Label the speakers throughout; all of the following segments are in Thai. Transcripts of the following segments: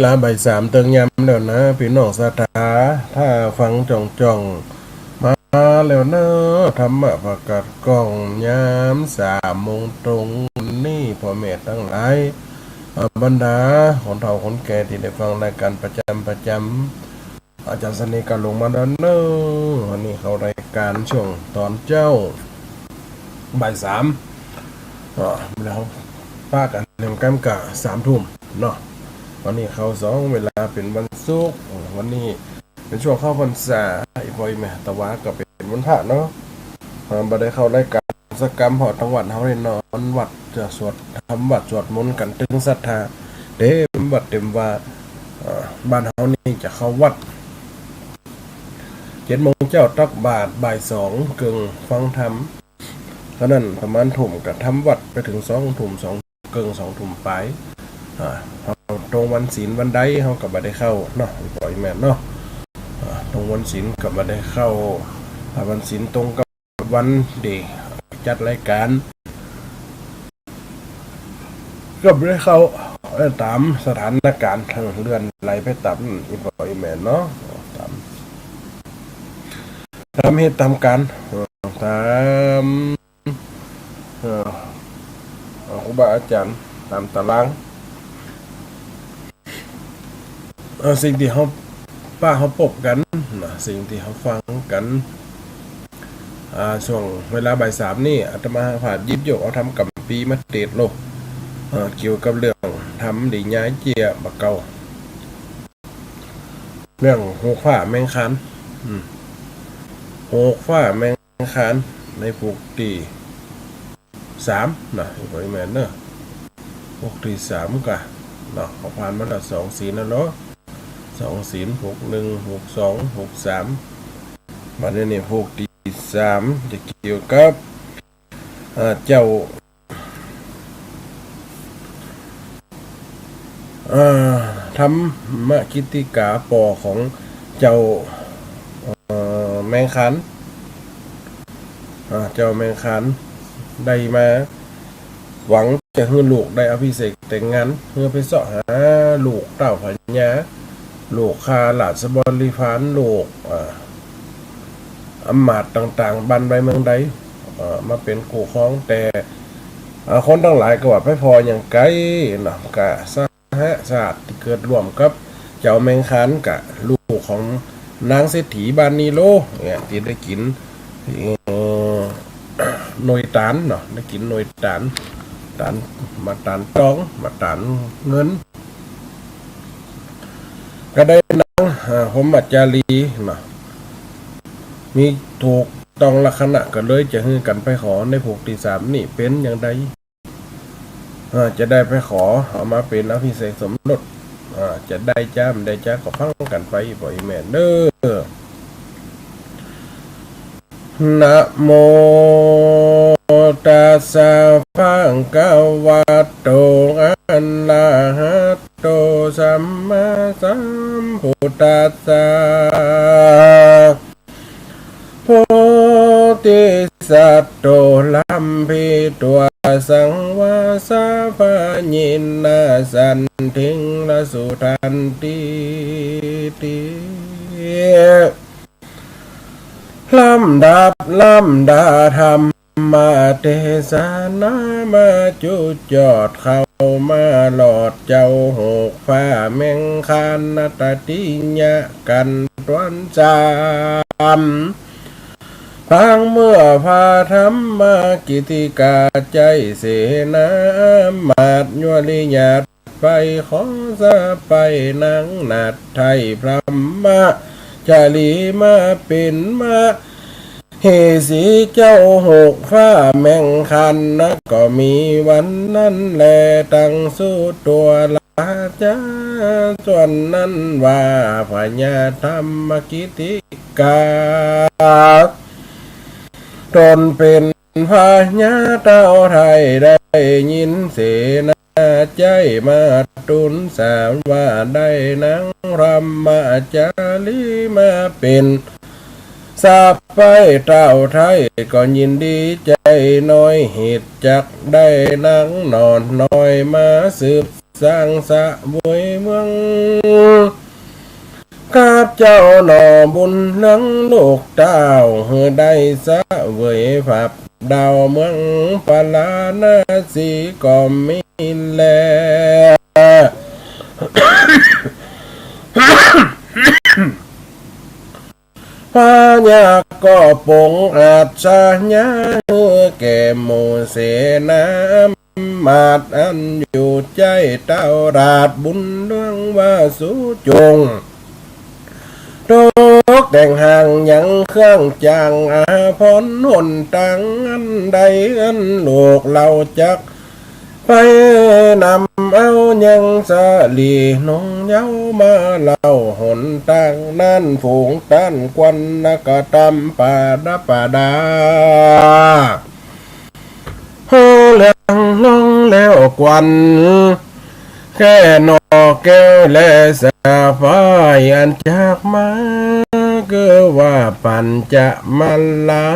Speaker 1: ลาบ่ายสามเติงยำเดี๋ยวนะพี่น้องสถาถ้าฟังจ่องมาแล้วเนอะธรรมะประกาศกล่องยาม3 โมงตรงนี่พ่อแม่ทั้งหลายบรรดาคนเฒ่าคนแก่ที่ได้ฟังรายการประจำอาจารย์สนิทกันลงมาแล้วเนอะวันนี้เขารายการช่วงตอนเจ้าบ่ายสามแล้วป้ากันเริ่มกันกะ3 ทุ่มเนาะวันนี้เขา2 เวลาเป็นวันศุกร์วันนี้เป็นช่วงเข้าพรรษาอีพอยแม่ตะวาก็เป็นวันพระเนาะบ่ได้เข้ารายการสกรรมหอจังหวัดเฮาได้นอนวัดจะสวดทำวัดสวดมนต์กันตึงศรัทธาเต็มวัดเต็มว่าบ้านเฮานี่จะเข้าวัด7 โมงเจ้าตักบาตรบ่าย2กึ่งฟังธรรมเพราะนั้นประมาณทุ่มก็ทำวัดไปถึง2 ทุ่ม2กึ่ง2 ทุ่มไปตรงวันศีลวันใดเขาก็บ่ได้เข้าเนาะปล่อยแม่นเนาะตรงวันศีลก็บ่ได้เข้าวันศีลตรงกับวันเด็กจัดรายการก็บ่ได้เข้าตามสถานการณ์ทางเลื่อนไหลไปตามอีปล่อยแม่นเนาะตามเหตุตามการตามครูบาอาจารย์ตามตารางสิ่งที่เขาพบกันนะสิ่งที่เขาฟังกันช่วงเวลาบ่ายสามนี่อาตมาผ่านยิบยกเอาทำกับปีมาเตดโลกเกี่ยวกับเรื่องทำดีย้ายเจียบะเกาเรื่องหัวฝ้าแมงคันหัวฝ้าแมงคันในปกตี3นะอีกประมาณเนอะปกตี3กะเนาะเขาผ่านมาแล้ว2 ศีลแล้วเนาะ2 ศีล61 62 63บัดนี้พวกที่3จะเกี่ยวกับเจ้าธรรมกิติกาปอของเจ้าแมงคันเจ้าแมงคันได้มาหวังจะให้ลูกได้อภิเษกแต่งงานเพื่อไปเสาะหาลูกเต้าพญาลูกคาหลาดสบริพารลูกอำมาตย์ต่างๆบันใบเมืองใดมาเป็นคู่ครองแต่คนทั้งหลายก็ว่าไปพออย่างไกลนะกะสหศาสตร์ที่เกิดร่วมกับเจ้าแมงคันกะลูกของนางเศรษฐีบานนีโลเนี่ยที่ได้กินหน่วยตานเนาะได้กินหน่วยตานมาตานตองมาตานเงินก็ได้นางผมมัจจารีเนาะมีถูกต้องลักษณะก็เลยจะให้กันไปขอในพวกที่3นี่เป็นอย่างไรจะได้ไปขอเอามาเป็นอภิเษกสมรสจะได้จ้ามได้จ้าก็ฟังกันไปบ่อยแม่นเด้อนะโมตัสสะภะคะวะโตอะระหะโตสัมมาสัมพุทธัสสะโพธิสัตว์โตลัมพิตัวสังวาสะพะญินนาสันทิงละสุทันติลำดาธรรมมาเทศนามาจุจอดเข้ามาหลอดเจ้าหกฟ้าแมงคานนาตติญะกันตวนจามพังเมื่อพาธรรมกิติกาใจเสนามาดยวลิญาตไปขอสะไปนังนัดไทยพระมะจารีมาเป็นมาเฮสีเจ้าหกฟ้าแมงคันนะก็มีวันนั้นแลตั้งสู้ตัวลาจาส่วนนั้นว่าพญาธรรมกิติกาตนเป็นพญาเต้าไทยได้ยินเสนาใจมาตุนสามว่าได้นังรำมาจารีมาเป็นสับไปเต้าไทยก็ยินดีใจน้อยเหตุจักได้นังนอนน้อยมาสืบ สร้างสะบวยเมืองข้าเจ้าหน่อบุญเลี้ยงลูกเต้าเฮือได้สะเวยผับดาวเมืองปลานาสีก็มีแลพญาก็ปงอาจชาญาแก่หมู่เสนามาดอันอยู่ใจเต้าราดบุญเรื่องว่าสุจงตกแต่งห่างยังเครื่องจางอาพรหนตังอันใดอันลูกเราจักไปนำเอายังสาลีนงเย้ามาเล่าหนตังนั่นฝูงตันควันนักตำป่าดป่าดาเฮือเลี้ยงลงแล้วควันแค่นอแก้วและสาฟายอันจากมาก็ว่าปัญจะมันลา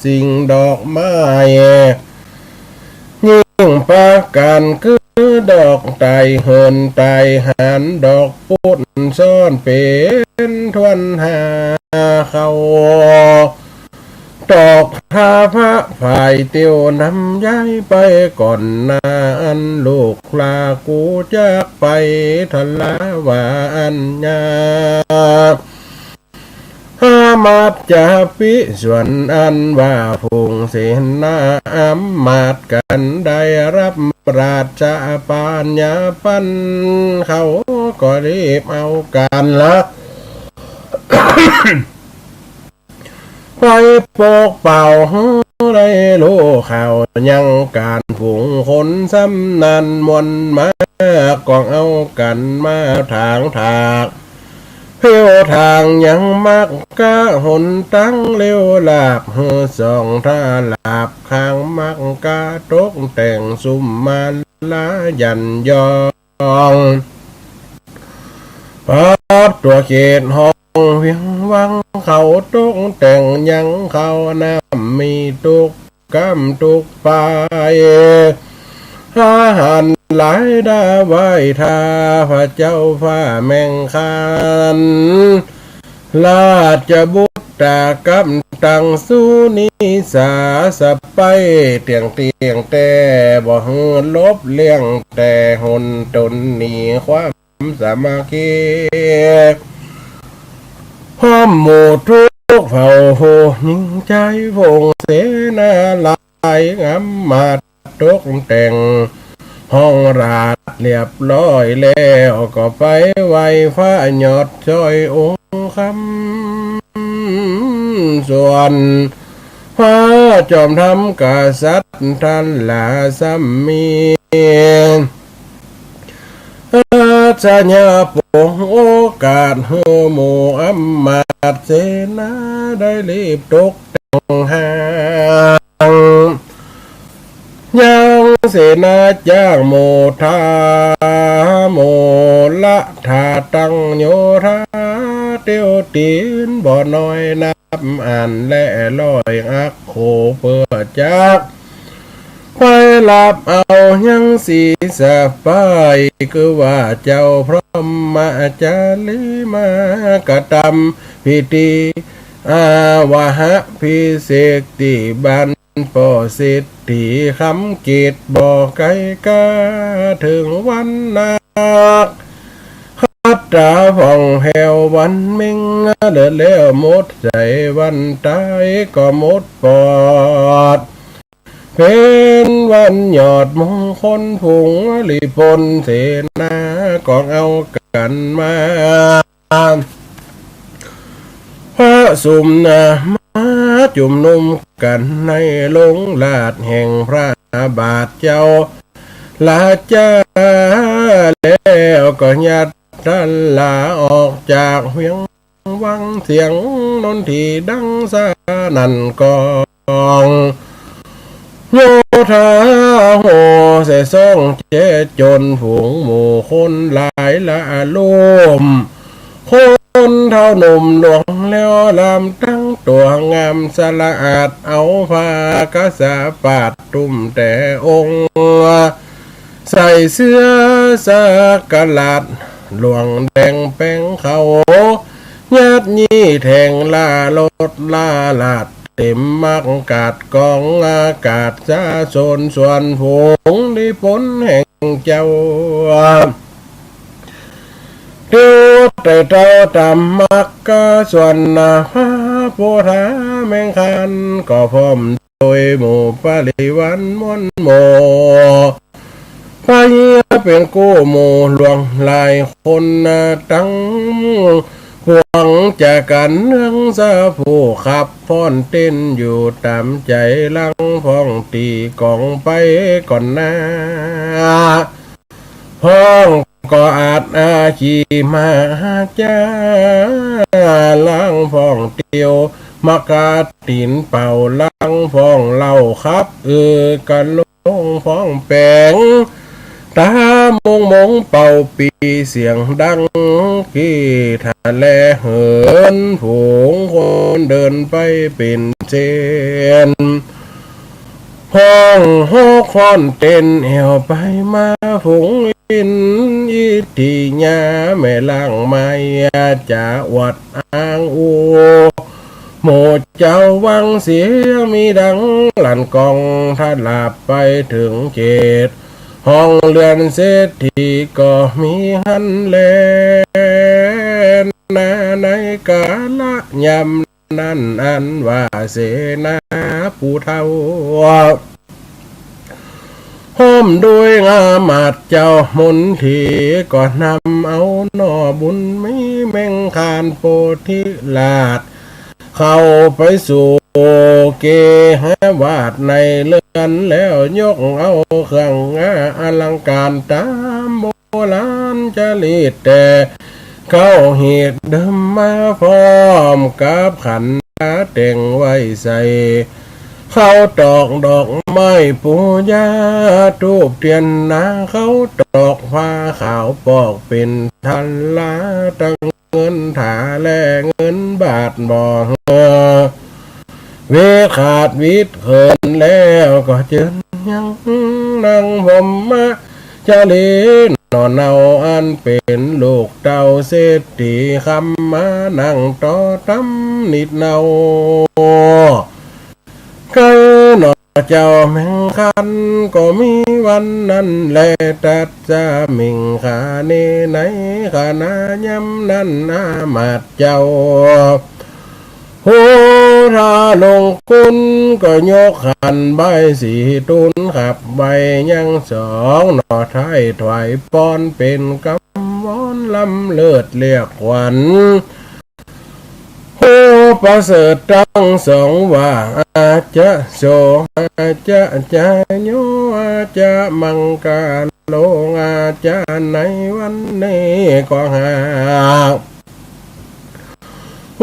Speaker 1: สิ่งดอกไม้ยิ่งปากันคือดอกไตเหินไตหันดอกปุ้นซ่อนเป็นทวนหาเขาตอกทาพระฝ่ายเตียวนำย้ายไปก่อนนานลูกลากูจากไปทลาวาอัญญามาดจะพิส่วนอันว่าพงเสนาอัมมาดกันได้รับราชปัญญาปันเขาก็รีบเอาการละไปปกเป่าไรโลข่าวยังการผงคนซ้ำนันมนมากองเอากันมาทางถากเพียวทางยังมักกะหนตั้งเลี้ยวลาบเฮือสองท่าลาบข้างมักกะตกแต่งซุ่มมาลายันยองปับตัวเขตห้องเวียงวังเขาตกแต่งยังเขาน้ำมีตุกกำตุกปายอาหารหลายดาไว้ทาพระเจ้าฟ้าแมงคันลาจะบุตตากับตังสุนิสาสไปเตียงแต่บ่เฮือลบเลี้ยงแต่หนตนหนีความสามัคคีพร้อมหมู่ทุกเผ่าโหยิ่งใจพงเสนาลายงามมาตกแต่งห้องราดเรียบร้อยแล้วก็ไปไหวฟ้าหยอดช่อยองค์คำส่วนฟ้าจอมทำกษัตริย์ท่านลาสัมมีสัญญาปงโอกาสเฮโมอัมมาตเสนาได้รีบตกแต่งหางยังเสนาจ้างโมทาโมละทาตังโยธาเตียวตีนบ่อน้อยนับอ่านและลอยอักโคเพื่อจักไปหลับเอายังสีสะไปคือว่าเจ้าพร้อมมาจาริมากระทำพิธีอาวาหะพิเศษติบันปอสิทธิคำกิจบอกไกกาถึงวันนักคัดตาผ่องแหววันมิงเดินแล้วหมดใจวันตายก็หมดปอดเป็นวันยอดมงคลผงลิพลเสนากองเอากันมาพระสุมนามาจุ่มนุ่มกันในลงลาดแห่งพระบาทเจ้าลาจ้าแล้วก็ยัดท่านลาออกจากเวียงวังเสียงนนทีดังสานันกองโยธาโหเสส่งเจจนฝูงหมู่คนหลายละลุ่มคนเท่าหนุ่มหลวงแล้วลำตั้งตัวงามสละอาดเอาผ้ากษาปาดตุ่มแต่องค์ ใส่เสื้อสักกะลาดหลวงแดงแป้งเขาญาติยี่แทงลารถลาลาดเต็มมักกาดกองอากาศซาโซนส่วนผงได้ผลแห่งเจ้าเดียวแต่เจ้าตามมักกะส่วนนาพาโพธาแมงคันก็พร้อมโดยหมู่ปริวันมนโมพาเฮียเป็นกู้หมู่หลวงหลายคนตั้งหวงจากกันเนื่องซาผู้ขับพ่อนเต้นอยู่ตามใจลังพ้องตีกองไปก่อนหน้าพ้องก็อาจอาชีมาจ้าลังพ้องเตียวมากาตีนเป่าลังพ้องเล่าครับกันลงพ้องแปงตามงเป่าปีเสียงดังกี่ทะเลเหินผูงคนเดินไปเป็นเส้นห้องหกคอนเต้นเอวไปมาผงอินอีทีญาแม่ล่างไม้จะวัดอ้างอูโมเจ้าวังเสียงมีดังหลั่นกองถ้าหลับไปถึงเขตห้องเรือนเศรษฐีก็มีหันแลนาในกาละยำนั้นอันว่าเสนาผู้เท่าห้อมด้วยงามาดเจ้ามนทีก็นำเอาหน่อบุญไม่แมงคานโพธิลาดเข้าไปสู่เกหวาดในเรือนแล้วยกเอาเครื่องอลังการตามโบราณจริตแต่เข้าเหตุเดิมมาพร้อมกับขันเต่งไว้ใส่เข้าตอกดอกไม้ปูยาทูบเทียนนาเข้าตอกผ้าขาวปอกเป็นทันลาตั้งเงินถาแลเงินบาทบ่เวขาดวิตเขินแล้วก็เจินยังนั่งผมมาจะเล่นนอนเอาอันเป็นลูกเต่าเศรษฐีคำมานั่งต่อตำนิดเนาเคยหนอเจ้าแมงคันก็มีวันนั้นแลตัดจะมิงขาเนไหนขานายำนั้นอามาดเจ้าโหราลงคุณก็ยกขันใบสีตุนขับใบยังสองหน่อไทยถวายป้อนเป็นกำวอนลำเลิศเรียกขวัญโหประเสริฐตั้งสองว่าอาจจะโสอาจจะจายโยอาจจะมังกาโลอาจจะในวันนี้ก็หา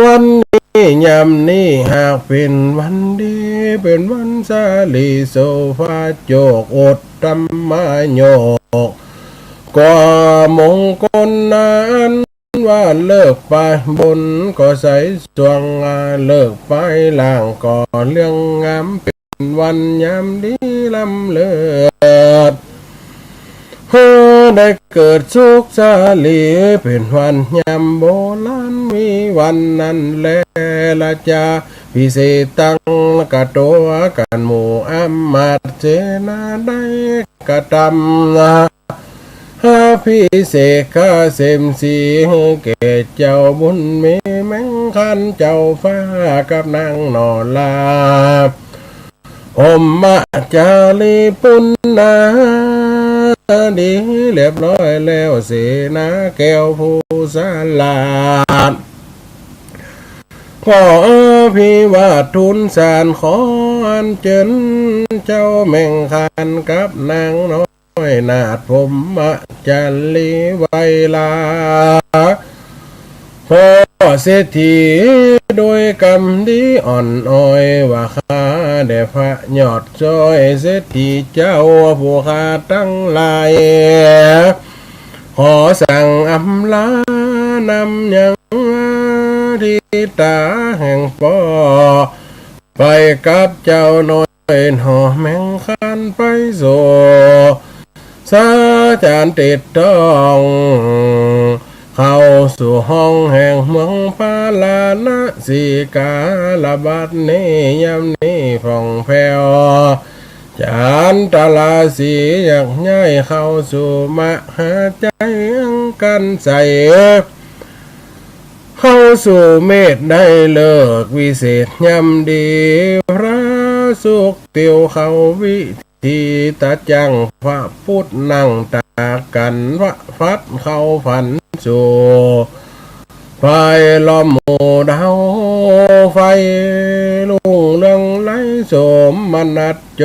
Speaker 1: วันนี้ยามนี้หากเป็นวันดีเป็นวันสาลีโซฟาโจกอดตำมาโยกก็มงคลนั้นว่าเลิกไปบนก็ใส่สวงเลิกไปล่างก็เรื่องงามเป็นวันยามดีลำเลิศได้เกิดสุขสาลีเป็นวันยามโบราณมีวันนั้นแลละจาพิเศษตั้งกะตัวกันหมู่อำมาตย์เจนาได้กะตำพิเศษข้าเสมสีเกศเจ้าบุญมีแมงคันเจ้าฟ้ากับนางนอลาอมมาจาลีปุณนาดีเรียบร้อยแล้วเสนาแก้วผู้สาลาดขอพิวาทุนสารขออันเจิญเจ้าแม่งคันกับนางน้อยนาดผมมาจันลีไวลาพอเศรษฐีโดยกำดีอ่อนอ้อยว่าข้าเดพระยอดจอยเศรษฐีเจ้าผู้ข้าตั้งลายขอสั่งอำลานำยังที่ตาแห่งปอไปกับเจ้าน้อยหอแมงคันไปโซ สาจารย์ติดต้องเข้าสู่ห้องแห่งเมืองปาลานะสีกาลบัดนี้ยำนี้ฟ่องแผ้วจานตลาสีอยากย้ายเข้าสู่มหาใจกันใสเข้าสู่เมตได้เลิกวิเศษยำดีพระสุขเตียวเขาวิธีตาจังพระพุทธนั่งตากันพระฟัดเข้าฝันสู่ไฟล้อมหมู่ดาวไฟลุงเรืองไหลสมมนัดโจ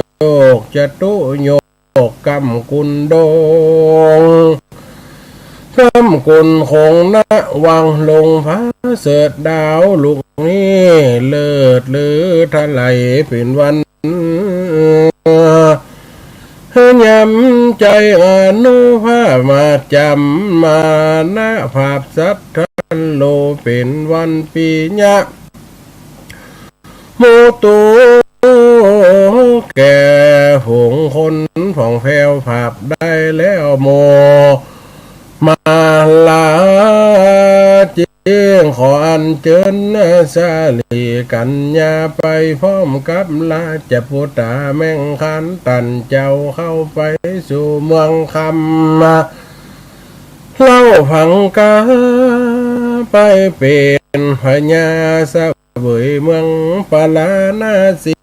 Speaker 1: กจะตุโยกกำกุลโดงคำกุลคงนะวังลงพระเสดดาวลุกนี้เลิศหรือทะไหลเป็นวันยำใจอนุภาพมาจำมาณภาพสัตว์ทันโลเป็นวันปีญะโมตุแก่หงคนผ่องแผ้วภาพได้แล้วโมมาลาเจียงขออันเจิญสาลีกัญญาไปพร้อมกับลาจะพุตาแม่งคันตันเจ้าเข้าไปสู่เมืองคำเล่าผังกาไปเป็นพญาสะเวยเมืองปาลานาสี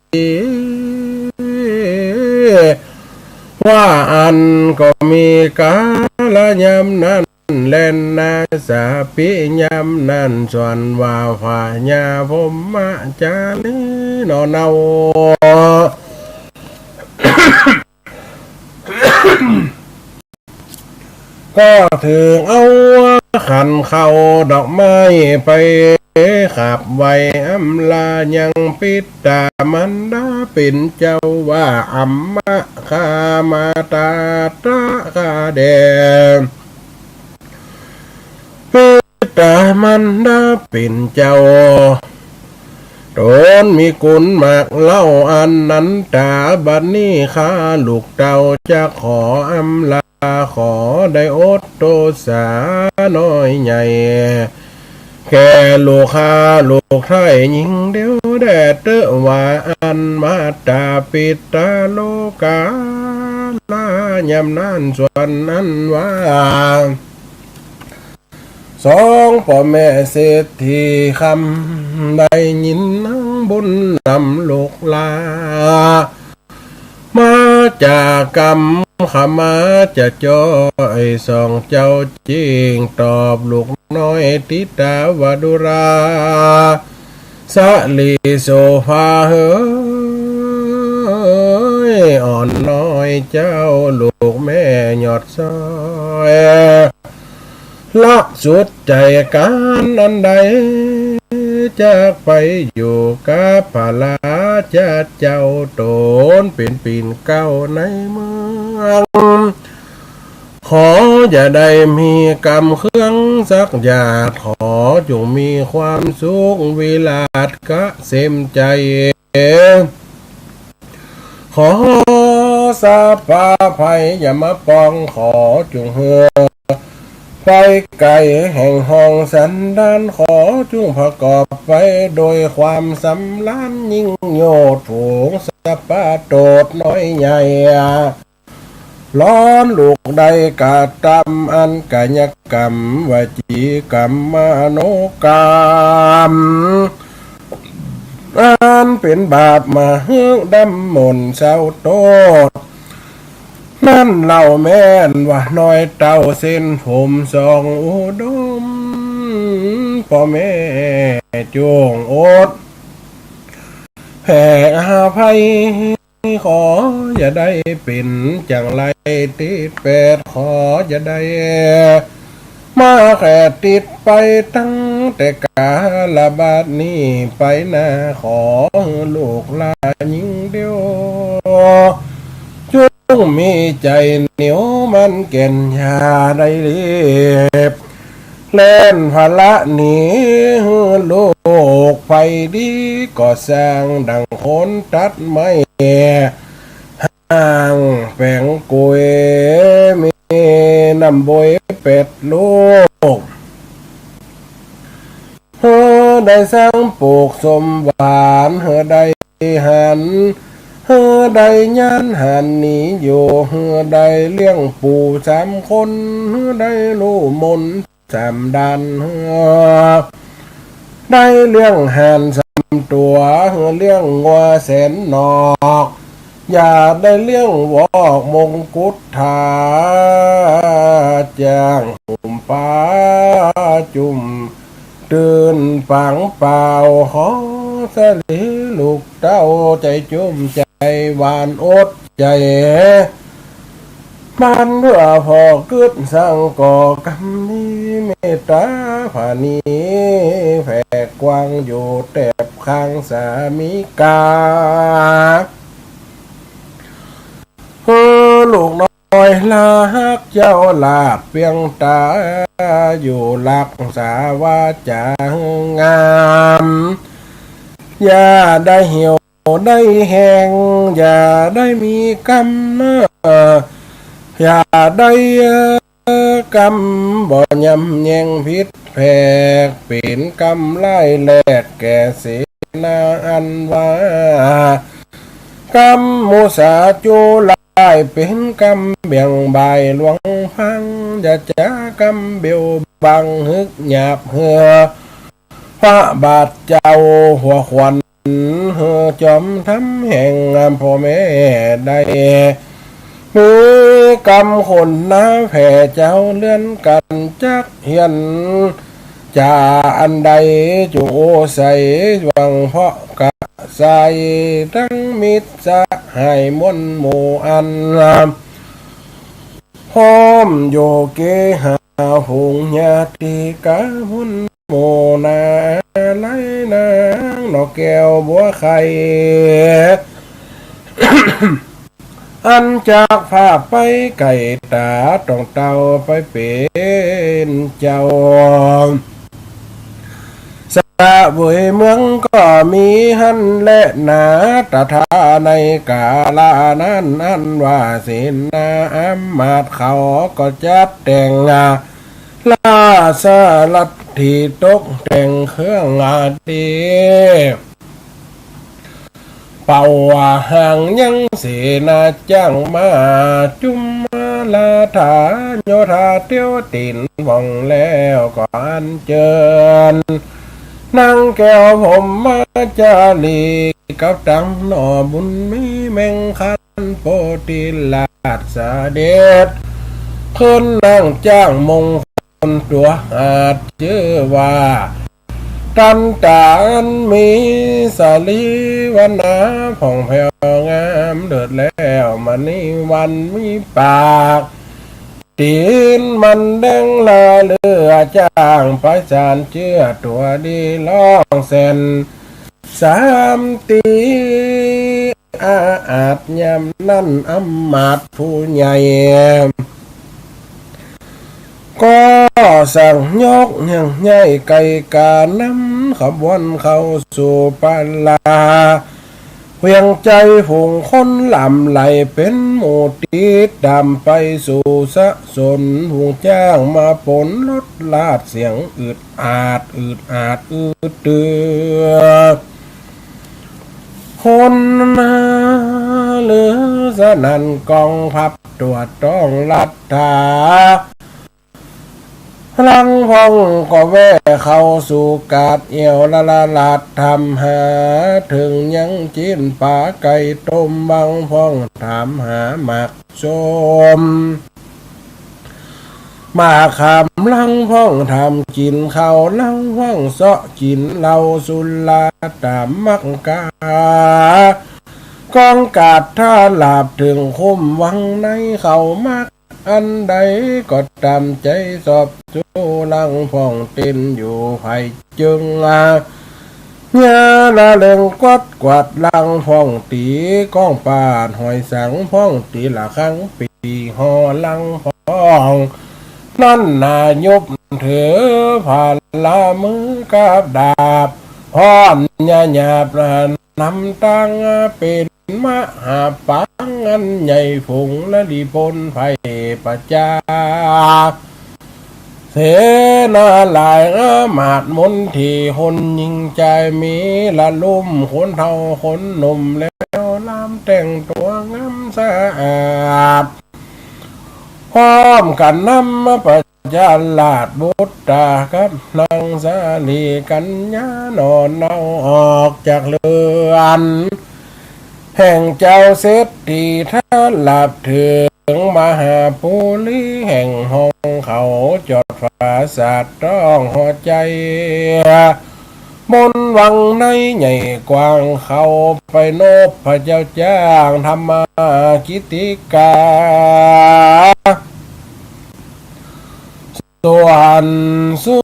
Speaker 1: ว่าอันก็มีกาลยามนั้นเล่นนาสาปิยามนั้นส่วนว่าฝ่าญาผมมาจาลีนอนเอาก็ถึงเอาขันเข้าดอกไม้ไปขับไว้อำลายังปิดตามันดาเป็นเจ้าว่าอัมมะคามาตาตะคาเดปิดตามันดาเป็นเจ้าโดนมีกุลมากเล่าอันนั้นตาบัดนี้ข้าลูกเต่าจะขออำลาขอได้อดโตสาน้อยใหญ่แค่ลูกข้าลูกไทยยิงเดียวแดดเตอว่าอันมาตาปิดตาโลกาลายำนั่นส่วนนั้นว่าสองพ่อแม่เศรษฐีคำได้ยินนั่งบุญนำลูกลามาจากกรรมขมาจะจ้อยสองเจ้าจริงตอบลูกน้อยติตาวดุราสะลีโซฟาเฮ้ยอ่อนน้อยเจ้าลูกแม่หยอดซอยละสุดใจการอันใดจากไปอยู่กับพลาจะเจ้าโตนเป็นปีนเก้าในเมืองขออย่าได้มีกรรมเครื่องสักอย่างขอจงมีความสุขวิลาศกะเสมใจขอสาปาภัยอย่ามาปองขอจงเหือไปไกลแห่งห้องสันดานขอจุงประกอบไปโดยความสำล้านยิ่งโยดผูงสะปาโตดน้อยใหญ่ร้อนลูกใดกาตำอันกายกรรมวจีกรรมมโนกรรมอันเป็นบาปมาเฮือกดำมนเศร้าโตดนั่นเล่าแม่นว่าน้อยเต้าเส้นผมสองอุดมพ่อแม่จงอดแผ่อาภัยขออย่าได้เป็นจังไรติดแปดขออย่าได้มาแค่ติดไปตั้งแต่กาลบาดนี้ไปนะขอลูกลายิงเดียวมีใจเหนียวมันเก่นยาได้เรียบเล่นพละหนีโลกไฟดีก็สร้างดังคนตัดไม้ห่างแฝงกุย ำบวยเป็ดลูกเฮอได้สร้างปลูกสมหวานเฮอได้หันเฮอได้ย่านหันหนีอยู่เฮอได้เลี้ยงปู่3 คนเฮอได้ลูกมน3 ดันเฮอได้เลี้ยงหัน3 ตัวเฮอเลี้ยงงัวแสนนอกอย่าได้เลี้ยงวอกมงกุฎถาจ้างหุ่มป้าจุ่มตื่นปังเปล่าหอสลีลูกเต้าใจจุ่มใจหวานอดใจมันเพื่อพอกึดสร้างก่อกรรมนี้เมตตาผานีแผ่กว้างอยู่แตบข้างสามีกาลูกน้อยลาฮักเจ้าลาบเพียงตาอยู่รักษาวาจางามอย่าได้เหี่ยวได้แห้งอย่าได้มีกรรมอย่าได้กรรมบ่ยำแยงพิษแผกเป็นกรรมไล่แลกแก่เสนาอันว่ากรรมมุสาจุลายเป็นกรรมเบี่ยงใบหลวงพังจะจากรรมเบียวบังฮึกหยาบเหือพระบาทเจ้าหัวขวัญเหือจอมทำแห่งพ่อแม่ได้มีกรรมคนน้าแผ่เจ้าเลื่อนกันจักเหียนจะอันใดจูใส่หวังเพาะกะใส่ทั้งมิตรสหายมนหมู่อันพร้อมโยเกหาหงญาติกามุนโมนาไลนางนกแก้วบัวไข่อันจากภาพไปไก่ตาต้องเต่าไปเป็นเจ้าสระบุยเมืองก็มีหันและนาตถาในกาลานั้นอันว่าสินนาอัมมาดเขาก็จัดแต่งลาสลัดที่ตกแต่งเครื่องดีเป่าห่างยังเสนาจ้างมาจุมมาลาถาโยธาเตียวตินว่องแล้วก็อันเจิญนางแก้วผมมาจาลีกับตังหน่อบุญมีแมงคันโปติลาดสาเด็จคนนางจ้างมงคลตัวอาจเจอว่าตันตานมีสาลีวันนาผ่องแผ้วงามเดือดแล้วมันนี่วันมีปากตีนมันแดงลาเลือจ้างไปสานเชื่อตัวดีล่องเส้น3 ตีอาจยำนั่นอำมาตย์ผู้ใหญ่ก็สั่งยกอย่างใหญ่ไก่กาน้ำขบวนเข้าสู่ปาลาเวียงใจผงคนลำไหลเป็นหมู่ติดดำไปสู่สะสนหูจ้างมาปนลดลาดเสียงอึดอาดอึดเตือคนมาหรือสนั่นกองพับตัวต้องลัดถาลังพองก็แว่เข้าสู่กาดเอี่ยวละลาดทำหาถึงยังจิ้นปลาไก่ต้มบางพองถามหาหมักส้มมาคำลังพ้องทำกินข้าวลังพ้องเสาะกินเหล้าสุลาตามมักกากองกาดท่าหลาบถึงคุ้มวังในเขามักอันใดก็ตามใจสอบสู้ลังพ้องเต้นอยู่ไผ่จึงยาละเล่งกวาดลังพ้องตีก้องปาดหอยสังพ้องตีละครั้งปีหอลังพ้องนั่นนายบเถือผ่านละมือกับดาบพรหยาบน้ำตังเป็น มหาปังอันใหญ่ฝุงและดีพลไผ่ประจาเสนาหลายอามาตย์มนที่คนยิงใจมีละลุ่มคนเท่าคนหนุ่มแล้วลำแต่งตัวงามสะอาดพร้อมกันนำมาประจานลาดบุตรกับนางสาลีกัญญานอนเอาออกจากเรือนแห่งเจ้าเศรษฐีท่านหลับถึงมหาภูริแห่งห้องเขาจอดฝาศาสตร์ต้องหัวใจบนวังในใหญ่กว้างเขาไปนบพระเจ้าจ้างธรรมากิติกาส่วนสุ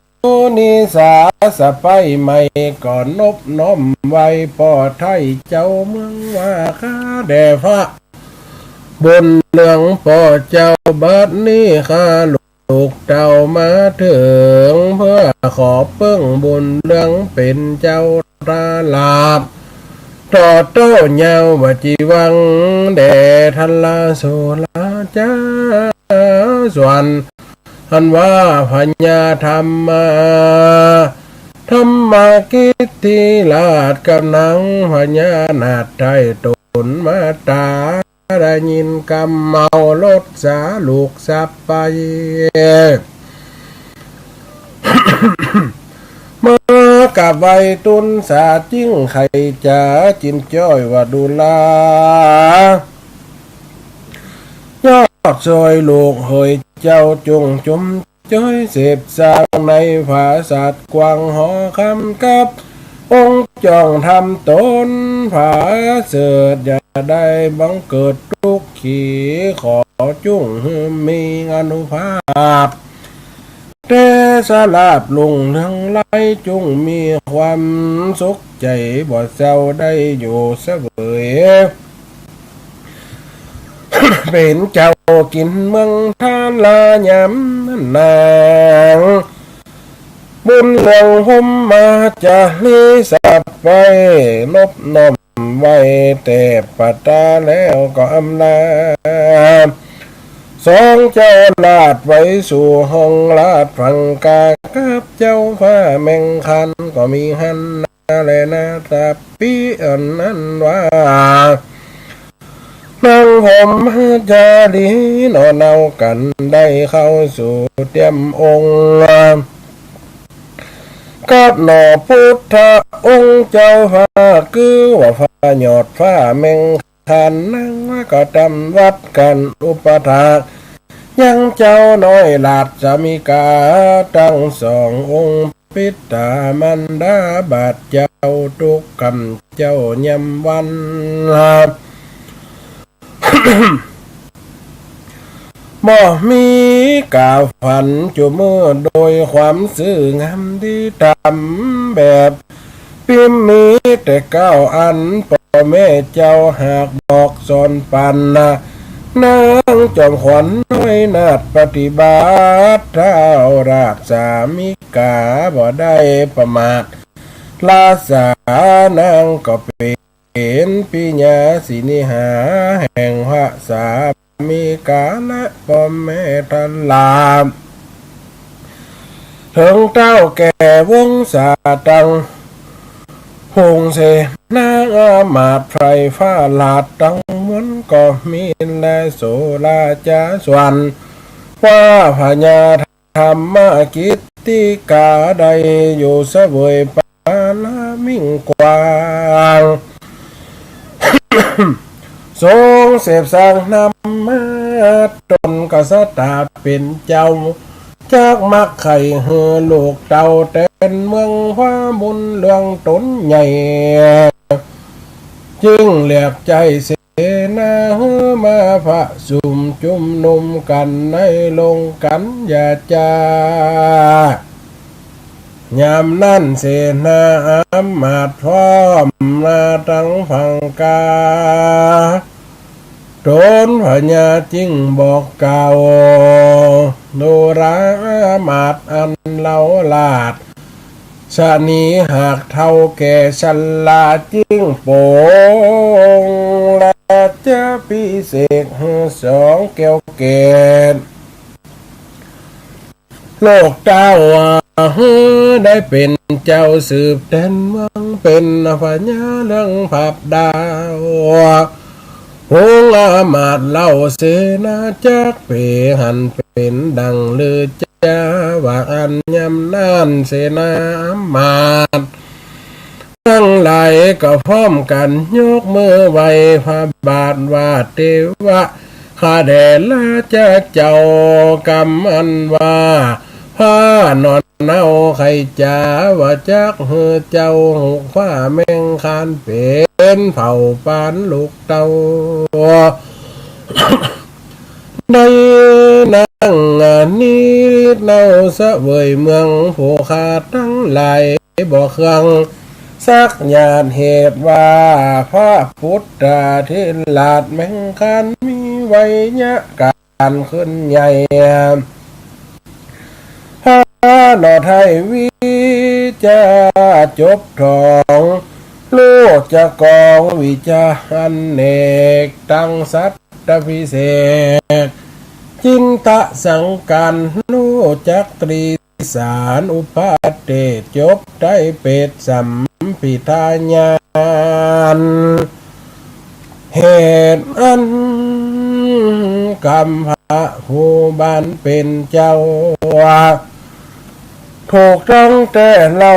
Speaker 1: นิสาสะไปไม่ก่อนนบน้อมไว้ปอดไทยเจ้าเมืองว่าข้าแด่พระบนเรื่องปอดเจ้าบัดนี้ข้าลูกเจ้ามาถึงเพื่อขอเปิ้งบุญเรื่องเป็นเจ้าตาลาบต่อโต้เยาววจีวังแด่ทันลาโสลาจ้าส่วนท่านว่าพญาธรรมาธรรมากิตติลาดกับนางพญานาฏไทยตนมาตาได้ยินกำเมาลดสาลูกสับไปมากับใบตุนสาจิ้งไข่จ๋าจินจ้อยว่าดูลายอดซอยลูกเฮยเจ้าจงจมจ้อยเสพสร้างในภาษาดกวางหอคำกับองค์จองทำตนผาเสดอย่าได้บังเกิดทุกขีขอจุ่งมีอนุภาพเตสลาบลุงทั้งหลายจุงมีความสุขใจบ่เศร้าได้อยู่เสวยเป็นเจ้ากินเมืองท่านลายำนางบุญเรื่องห่มมาจะลิสับไปนบนมไว้แต่ปัตตาแล้วก็อำลาสองเจ้าลาดไว้สู่ห้องลาดฝั่งกากับเจ้าฟ้าแมงคันก็มีหันนาและนาตาปีอันนั้นว่านั่งผมจะดีนอนเอากันได้เข้าสู่เตรียมองค์กับหนอพุทธองค์เจ้าฟ้าคือว่าฟ้าหยอดฟ้าแมงคันนั่งก็จำวัดกันอุปถากยังเจ้าน้อยหลาดจะมีกาตั้งสององค์ปิตามันดาบาดเจ้าทุกคำเจ้ายำวันบ่มีกล่าวฝันจุมือโดยความซื่องามที่ทำแบบพิมมีแต่เก้าอันพ่อแม่เจ้าหากบอกสอนปันนางจอมขวัญน้อยนาฏปฏิบัติเท้าราชสามิกาบ่ได้ประมาทลาสานางก็เป็นปิญญาสินิหาแห่งพระสามีกาและพ่อแม่ทันลามถึงเต้าแก่วงศาตังพงเสนาอามาตไฟฟ้าลาดตังมันก็มีและโสลาจาสวนว่าพญาธรรมกิตติกาใดอยู่เสวยปาลามิ่งกว้างทรงเสพสร้างนำมาตนกษัตริย์เป็นเจ้าจากมักไข่เฮือลูกเต่าเต้นเมืองฟ้าบุญเรื่องตนใหญ่จึงเลียกใจเสนาเฮือมาพระสุมจุมนุมกันในลงกันอย่าจ้ายามนั่นเสนาอามาตย์พร้อมมาตั้งฟังกาโดนพญาจิ้งบอกกล่าวดูรามาตย์อันเล่าลาด ชานี้หากเท่าแก่ชันลาจิ้งโป่งและจะพิเศษสองแก้วเกศโลกเจ้าได้เป็นเจ้าสืบแดนเมืองเป็นพญาเรื่องผับดาวหงอามาดเล่าเสนาจักเปหันเป็นดังลือจ้าว่าอันยำนานเสนามาดทั้งหลายก็พร้อมกันยกมือไหวพระบาทว่าเทวะข้าแด่ละจะเจ้ากรรมอันว่าผ้านอนเน่าไข่จ๋าว่าจักเฮือเจ้าหุกผ้าแมงคานเป็นเผาปานลูกเต้าได้นั่งนี้เน่าสะเวยเมืองผู้ขาทั้งหลายบ่เครื่องสักญาณเหตุว่าพระพุทธเทลาดแมงคานมีไวยะการขึ้นใหญ่พระนอไทยวิจะจบทองลูกจะกองวิจารเนกตั้งสัตตพิเศษจินตะสังการลูกจักตรีสารอุปาเตจบได้เป็ดสัมปิทายานเหตุอันกรรมพระผู้บ้านเป็นเจ้าถูกต้องแต่เล่า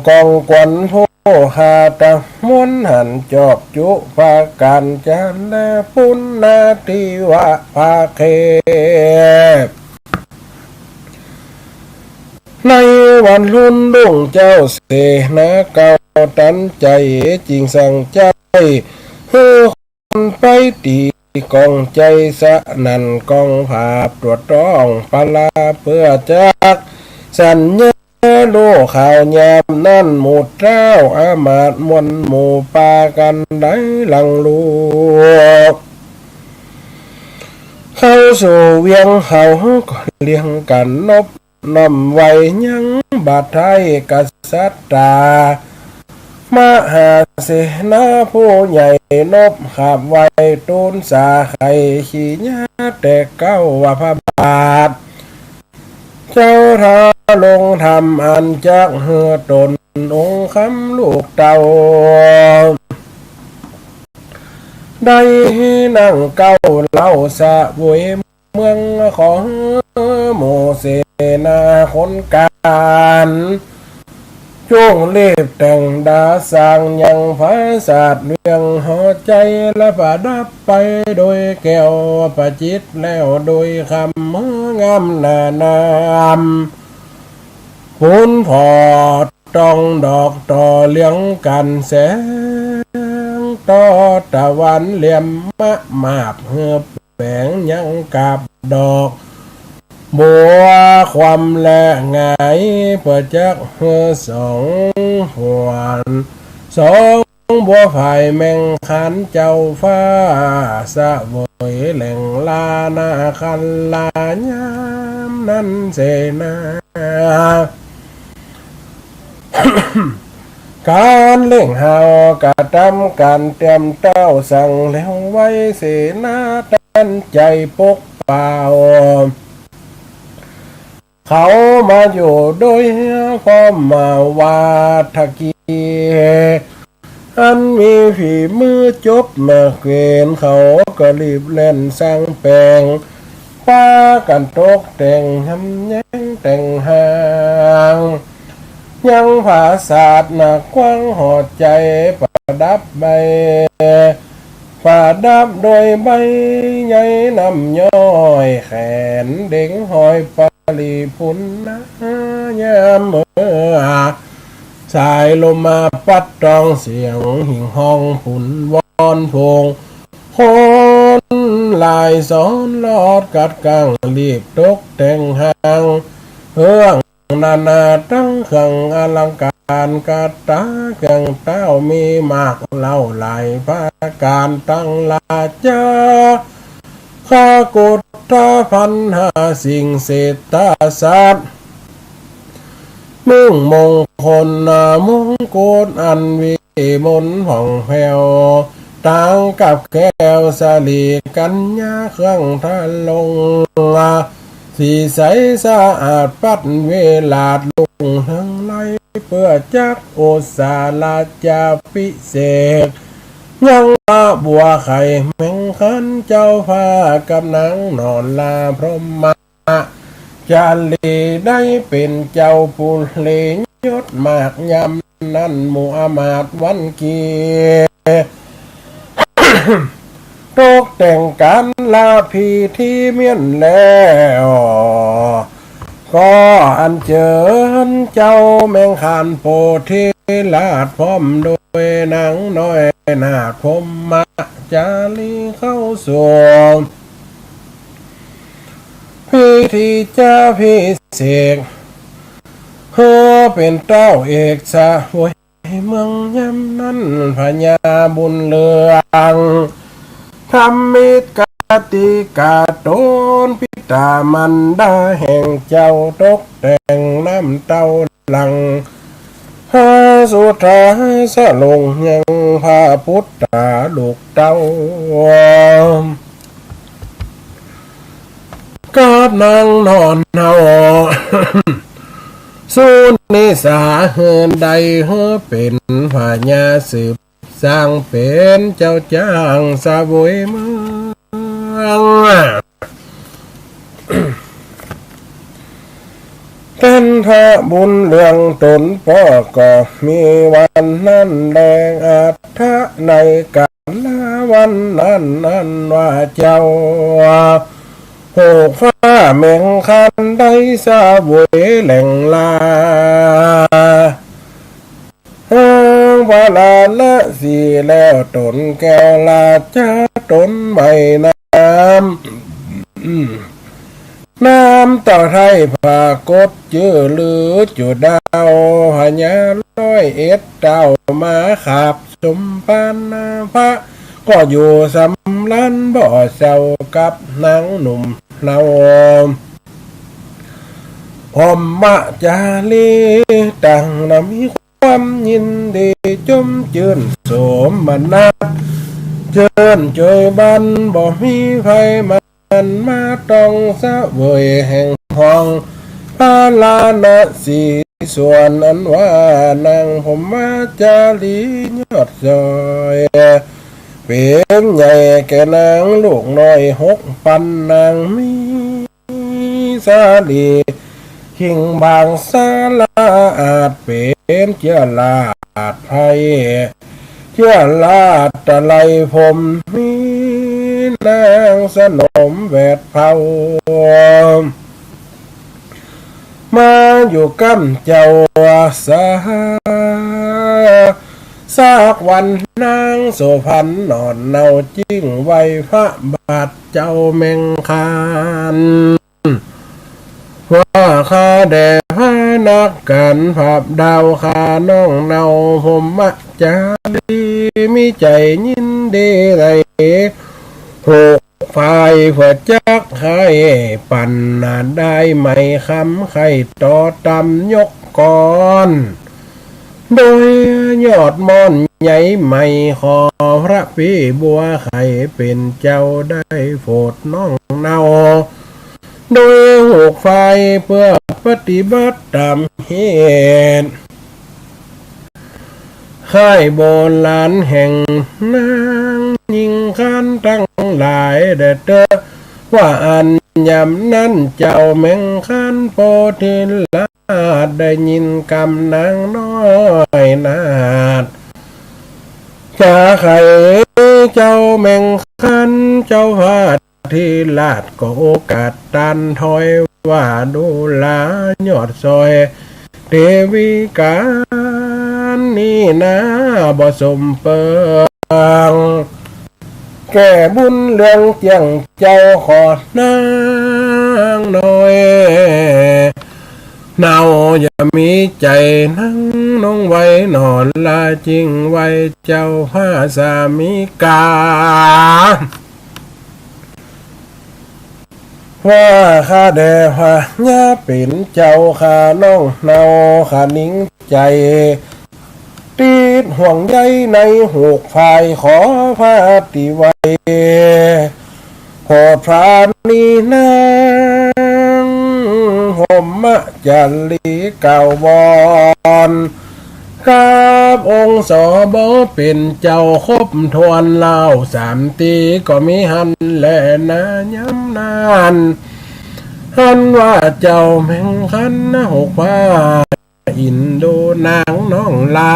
Speaker 1: กองกวนผู้หาตะมุนหันจอบจุภาการจันและปุณนาติวะภาเคในวันรุ่นรุ่งเจ้าเสนาเก่าตันใจจริงสั่งใจเพื่อคนไปตีกองใจสะนันกองผาตรวจต้องปลาเพื่อจักสัญญาโลข่าวยามนั่นหมู่เจ้าอามาตมวลหมู่ปากันได้หลังลูกเข้าสู่เวียงเขาก็เลี้ยงกันนบนำไว้ยังบาดไทยกษัตริย์มหาเสนาผู้ใหญ่นบขับไว้ตูนสาไข่ขี้ญาแต่เก้าว่าพระบาทเจ้าท้าลงทำอันจักเหือตนองค์คำลูกเต่าได้นั่งเก้าเล่าสะบวยเมืองของโมเสนาคนการช่วงเล็บแต่งดาสร้างยังภาษาเวียงหอใจและประดับไปโดยแก้วประจิตแล้วโดยคำงามนานามพุนพอต้องดอกต่อเลี้ยงกันแสงต่อตะวันเหลี่ยมมะมาบเหือแฝงยังกับดอกบัวความและไงเปิดจักเหือสองหวนสองบัวไผ่แมงขันเจ้าฟ้าสะเวยแหล่งลานาคันลายามนั้นเสนาการเล่งหาวกะทำการเตรียมเต้าสั่งแล้วไว้เสนาตั้นใจปกเป่าเขามาอยู่โดยความมาวาทกีอันมีฝีมือจบมาเกณฑ์เขาก็รีบเล่นสร้างแปลงป้ากันตกแต่งทำยังแต่งหางยังภาษาดหนักกว้างหอดใจประดับใบประดับโดยใบใหญ่นำย้อยแขนเด้งหอยปลีพุนนะยามเมื่อสายลมมาปัดตองเสียงหิ่งห้องผุนวอนพงคนลายซ้อนลอดกัดกังรีบตกแต่งหางเฮืองนานาตั้งเครื่องอลังการกาตาเครื่องเต้ามีมากเล่าไหลพาการตั้งลาจาข้ากุฏพันหาสิ่งเศรษฐศาสตร์ มึงมงคลมงกุฎอันวิมลผ่องแผ้วต่างกับแก้วสลีกัญญาเครื่องทะลงสีใสสะอาดปัดเวลาดลุงทั้งไรเพื่อจักโอสาลาจาพิเศษยังบัวไข่แมงคันเจ้าผ้ากับนางนอนลาพรหมจารีได้เป็นเจ้าปุเลยศมากยำนั่นมูอามาดวันเกีตกแต่งการลาพีที่เมียนแล้วก็อันเจิญเจ้าแมงคานโพธิลาดพร้อมโดยนางน้อยนาคพมมาจารีเข้าสู่พิธีจะพิเศษเพื่อเป็นเจ้าเอกสะหวยเมืองยำนั้นพญาบุญเลืองทำมิตรกติกาโตนพิตามันดาแห่งเจ้าตกแต่งน้ำเต้าหลังพระสุธาสะลงยังพระพุทธาลูกเต้ากับนางนอนเนา สุนิสาเฮินใดเฮอเป็นพญาสืบสร้างเป็นเจ้าจ้างสาบวยเมืองเป็นพระบุญเรื่องตนพ่อก็มีวันนั้นแดงอัฐะในกันละวันนั้นว่าเจ้าหกฟ้าเมงคันได้สาบวยแหล่งลาวาลาละสีแล้วตนแก้วลาจ้าตนไม่น้ำต่อไทยผากดเจือลือจุดดาวพญาร้อยเอ็ดเต้ามาขับสมปานนาพระก็อยู่สำลันบ่อเศร้ากับนางหนุ่มเราพรหมจารีต่างนำมีความยินดีจมจืนโสมนัสเจิญเจยบันบ่มีไฟมันมาต้องสะเวยแห่งห้องพาลานะสีส่วนอันว่านางพรหมจารียอดซอยเป็นใหญ่แก่นางลูกน้อย6 ปันนางมีสาลีขิงบางสาลาอาจเป็นเจ้าลาดไพเจ้าลาดตะไลผมมีนางสนมแวดเผามาอยู่กัมเจ้าสาซากวันนางโสพันนอนเนาจิ้งไว้พระบาทเจ้าแมงคานว่าข้าแด่พระนักการผับดาวข้าน้องเนาผมมักจะดีมีใจยินดีไรหกฝ่ายหัวจักให้ปันนาได้ไหมคำไข่ต่อตำยกก่อนโดยยอดมอนใหญ่ใหม่ขอพระพี่บัวไข่เป็นเจ้าได้โฟดน้องเนาโดยหกฝ่ายเพื่อปฏิบัติตามเหตุค่ายโบราณแห่งนางยิงคันทั้งหลายเด้อเด้อว่าอันยำนั้นเจ้าแมงคันโพธิลาดได้ยินกำนางน้อยนาดจะใครเจ้าแมงคันเจ้าพาที่ลาดก็โอกาสตันถอยว่าดูลายอดซอยเทวิกานี่นะบ่สมเปิงแก่บุญเรื่องเจียงเจ้าขอนางน้อยเนาอย่ามีใจนั่งน้องไว้นอนลาจริงไว้เจ้าพระสามิกา ว่าข้าแด่พาญาเป็นเจ้าข้าน้องเนาข้านิ่งใจติดห่วงใยในหูกฝ่ายขอพาติไว้โปรดพระนีนางห่มมะจันลีเก่าบอนกับองค์สอบเป็นเจ้าคบทวนเล่าสามตีก็มีหันและนาย้ำนานหันว่าเจ้าแม่งคันนะหกว่าอินโดนางน้องลา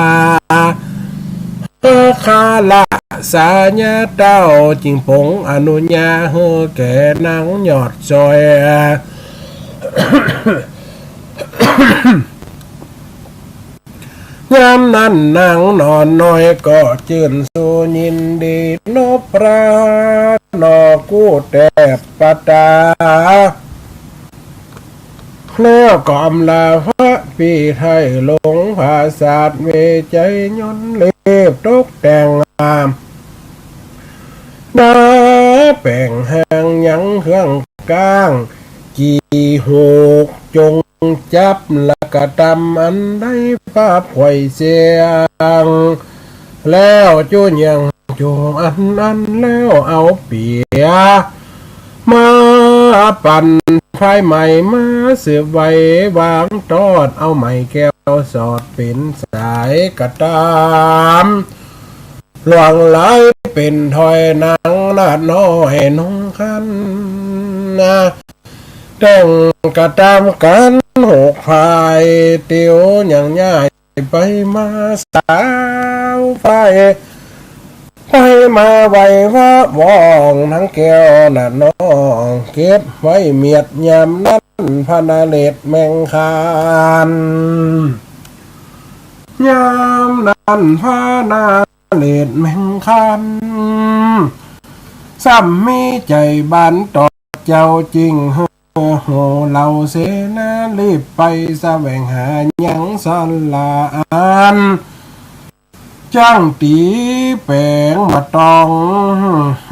Speaker 1: คาละสาญาเต้าจิงปงอนุญาเฮอแก่นางหยอดซอยยามนั้นนางนอนน้อยก็จื่นสู่ยินดีนพระนอกู้แต่ปตาแล้วก็อำลาพระปีไทยหลงภาษาเวใจยนเล็บตกแต่งงามนาแป่งแหงยังเครื่องก้างกี่หูกจงจับละกะตำอันได้ป้าผวยเสียงแล้วจุนยังจงอันแล้วเอาเปียมาปั่นไฟใหม่มาเสือไว้วางตอดเอาไม้แก้วสอดเป็นสายกระตามหลวงไหลเป็นถอยนางนาดน้อยน้องคันนะแต่งกระตามกันหกพายเตียวอย่างง่ายไปมาสาวไฟไปมาไว้ว่าวองทั้งแก้วน่ะน้องเก็บไว้เมียดยามนั้นพนาเลดแมงคานยามนั้นพนาเลดแมงคานซ้ำมีใจบานต่อเจ้าจริงโหเราเสนารีบไปแสวงหายังสันลาอันจ้างตีแปลงมาตอง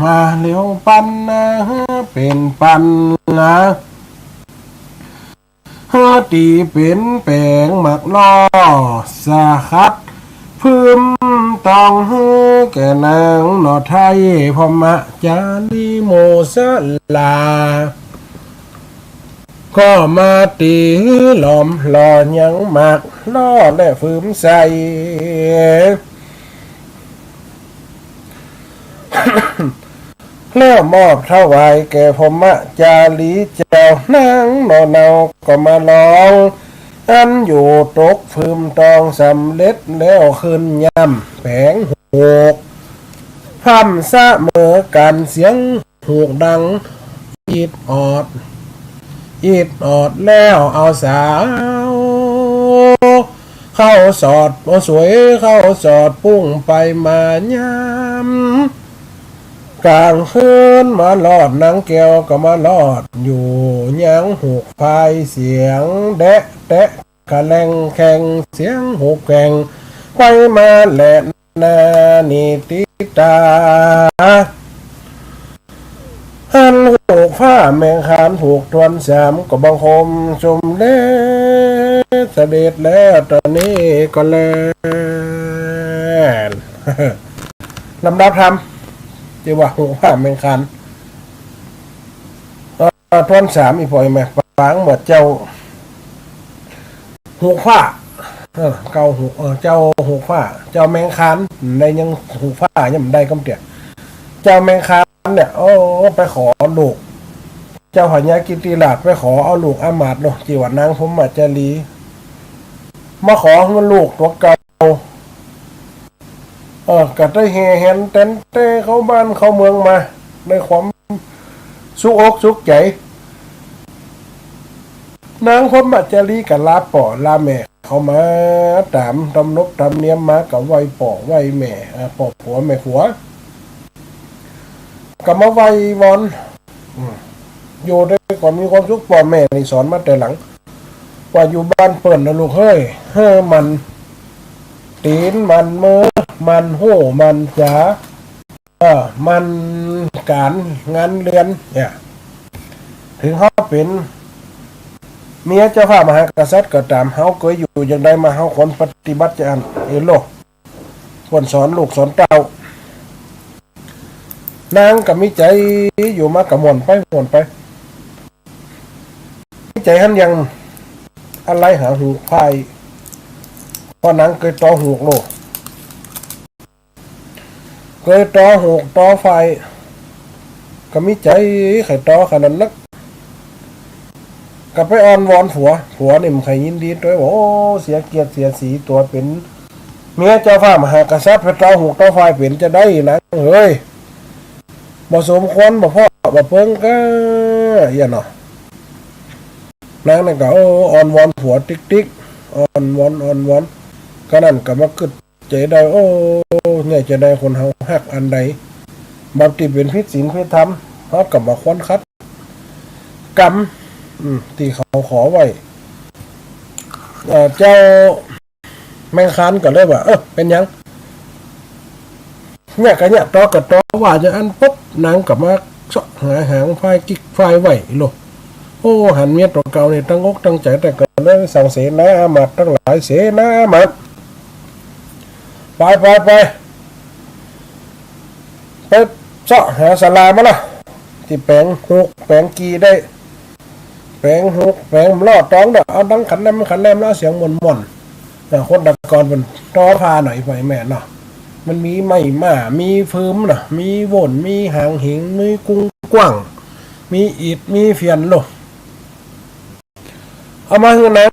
Speaker 1: มาเลี้ยวปันนะเป็นปันนะตีเป็นแปลงหมักล้อสาคัดพื้มตองแก่นางหนอไทยพมะจาลีโมสลาก็มาตีหลอมหล่อยังหมักล้อและฟื้มใส่แล้วมอบถวายแก่พมะจาลีเจ้านางนอเนาก็มาลองอันอยู่ตกฟืมตองสำเร็จแล้วขึ้นย่ำแผงหกพัมซะเมื่อกันเสียงหูกดังอีดออดแล้วเอาสาวเข้าสอดสวยเข้าสอดปุ้งไปมายามกลางคืนมาลอดนางแก้วก็มาลอดอยู่ยังหูกพายเสียงแดะกะแลงแข่งเสียงหูกแข่งไปมาแหละนานิติตาหันหูกผ้าแมงคานผูกทวนสามก็บังคมชมเล่เสด็จแล้วตอนนี้ก็แลลำดับธรรมที่ว่าหูผ้าแมงคานทวนสามอีกพอยแม่ฟังเหมือนเจ้าหูผ้าเก่าหูเจ้าหูผ้าเจ้าแมงคานในยังหูผ้ายังได้กำเตียเจ้าแมงคานเนี่ยโอ้ไปขอลูกเจ้าหญากิติราชไปขอเอาลูกอามาตย์เนาะจีวัดนางผมมาจารีมาขอมันลูกตัวเก่าก็ได้เห็นเต้เข้าบ้านเข้าเมืองมาในความสุขอกสุขใจนางผมมาจารีกับลาป่อลาแม่เขามาตามตำนบตำเนียมมากับไหวป่อไหวแม่ป่อผัวแม่ผัวกับมาไหววอนอยู่ด้วยก่อนมีความสุขพ่อแม่นี่สอนมาแต่หลังว่าอยู่บ้านเปิ่นนะลูกเฮ้ยมันตีนมันมือมันหูมันจ๋ามันการงานเรียนเนี่ย ถึงเขาเป็นเมียเจ้าฟ้ามหากษัตริย์ก็ตามเขาเคยอยู่อย่างใดมาเขาคนปฏิบัติจะอันโลกคนสอนลูกสอนเต้านางกับมิใจอยู่มากับหม่นไปมิใจหันยังอะไรหาหูพายพอนางเคยต่อหูโลกเคยต่อหูต่อไฟกับมิใจไข่ต่อขนาดนักกับไปอ้อนวอนผัวนี่มันใครยินดีด้วยโอ้เสียเกียรติเสียสีตัวเป็นเมียเจ้าฟ้ามหากษัตริย์ไปต่อหูต่อไฟเป็นจะได้นะเฮ้ยบ่สมควรบ่พ่อบ่เพิ่งก็อย่าเนาะนางนั่นก็อ้อนวอนผัวติ๊กอ้อนวอนก็นั่นก็มาคึดใจได้โอ้เนี่ยจะได้คนเฮาฮักอันใดบางทีเป็นพิษศีลพิษธรรมเฮาก็มาค้นคัดกรรมที่เขาขอไว้เจ้าแมงคานก็เลยว่าเป็นยังเนี่ยกันเนี่ยต่อกับต่อว่าจะอันปุ๊บนางกับมาหาหางไฟกิ๊กไฟไหวโลโอ้หันเมียตัวเก่าเนี่ยตั้งอกตั้งใจแต่ก็เลยสั่งเสนาอามาตย์ทั้งหลายเสนาอามาตย์ไปเจาะหาศาลามาละที่แปลงหุกแปลงกีได้แปลงหุกแปลงล่อตองเด้อเอาดังขันแนมแล้วเสียงม่วนคนดักกรเป็นต่อพาหน่อยไปแม่เนาะมันมีไม้มามีฟืมน่ะมีโวนมีหางหิงมีกุ้งกว้างมีอิฐมีเฟียนโลเอามาคือนาง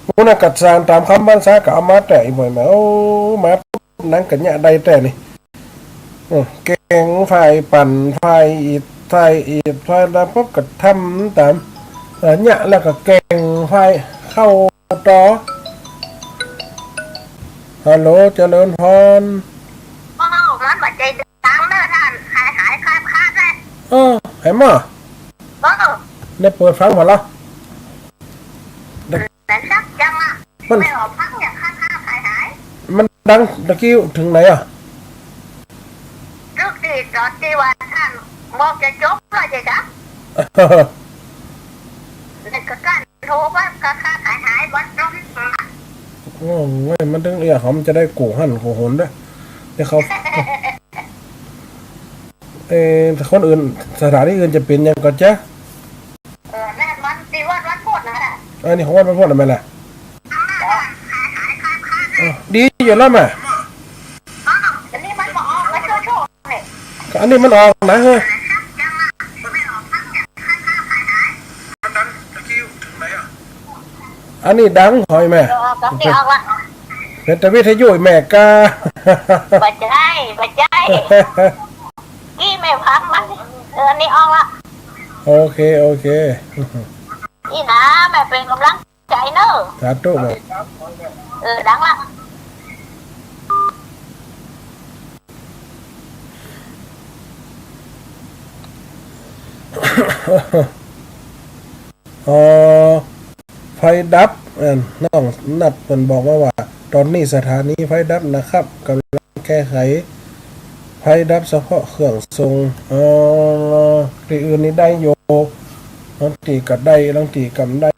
Speaker 1: ผู้นักกัดสร้างตามคำบัญชาก็เอามาแต่อีกบ่อยมามานังกันเนี่ยใดแต่นี่เก่งไฟปั่นไฟอิฐไฟแล้วพบก็ทำตามเนี่ยแล้วก็เก่งไฟเข้าต่อฮัลโหลเจริญพร
Speaker 2: มันบัดใจดังเด้อท่านหายคาดเลย
Speaker 1: เห็นมั้ยได้เปิดฟังหมดแล้ว
Speaker 2: แต่ชักจังอ่ะไม่ออกฟังอย่างคาหาย
Speaker 1: มันดังตะกี้ถึงไหนอ่ะ
Speaker 2: ทุกทีตอนที่ว่าท่านบอกจะจบแล้วใช่ไหมนี่ก็การโทรว่าคาหายบนตรง
Speaker 1: ไม่มันถึงเนี่ยเขามันจะได้กูหั่นกูหนด้วยแต่เขาคนอื่นสถานที่อื่นจะเป็นยังก่อนจ๊ะ
Speaker 2: แม่มันตีวันพูดนะ
Speaker 1: อันนี้ของวันพูดอะไรล่ะดีอยู่แล้วแม่
Speaker 2: อันนี้มันออกมาโชว์เนี่ย
Speaker 1: อันนี้มันออกนะเฮ้ยอันนี้ดังหอยแม่เป็นแต่วิทยุแม่กา
Speaker 2: บัดใจกี่ไม่พังมันอันนี้ออกละ
Speaker 1: โอเค
Speaker 2: นี่นะแม่เป็นกำลังใจเนอะ
Speaker 1: สาธุแม่
Speaker 2: ดังละ
Speaker 1: ไฟดับน้องนัดมันบอกว่าตอนนี้สถานีไฟดับนะครับกำลังแก้ไขไฟดับเฉพาะเครื่องทรงที่อื่นนี่ได้โยลังตีกัดได้ลังตีกำได้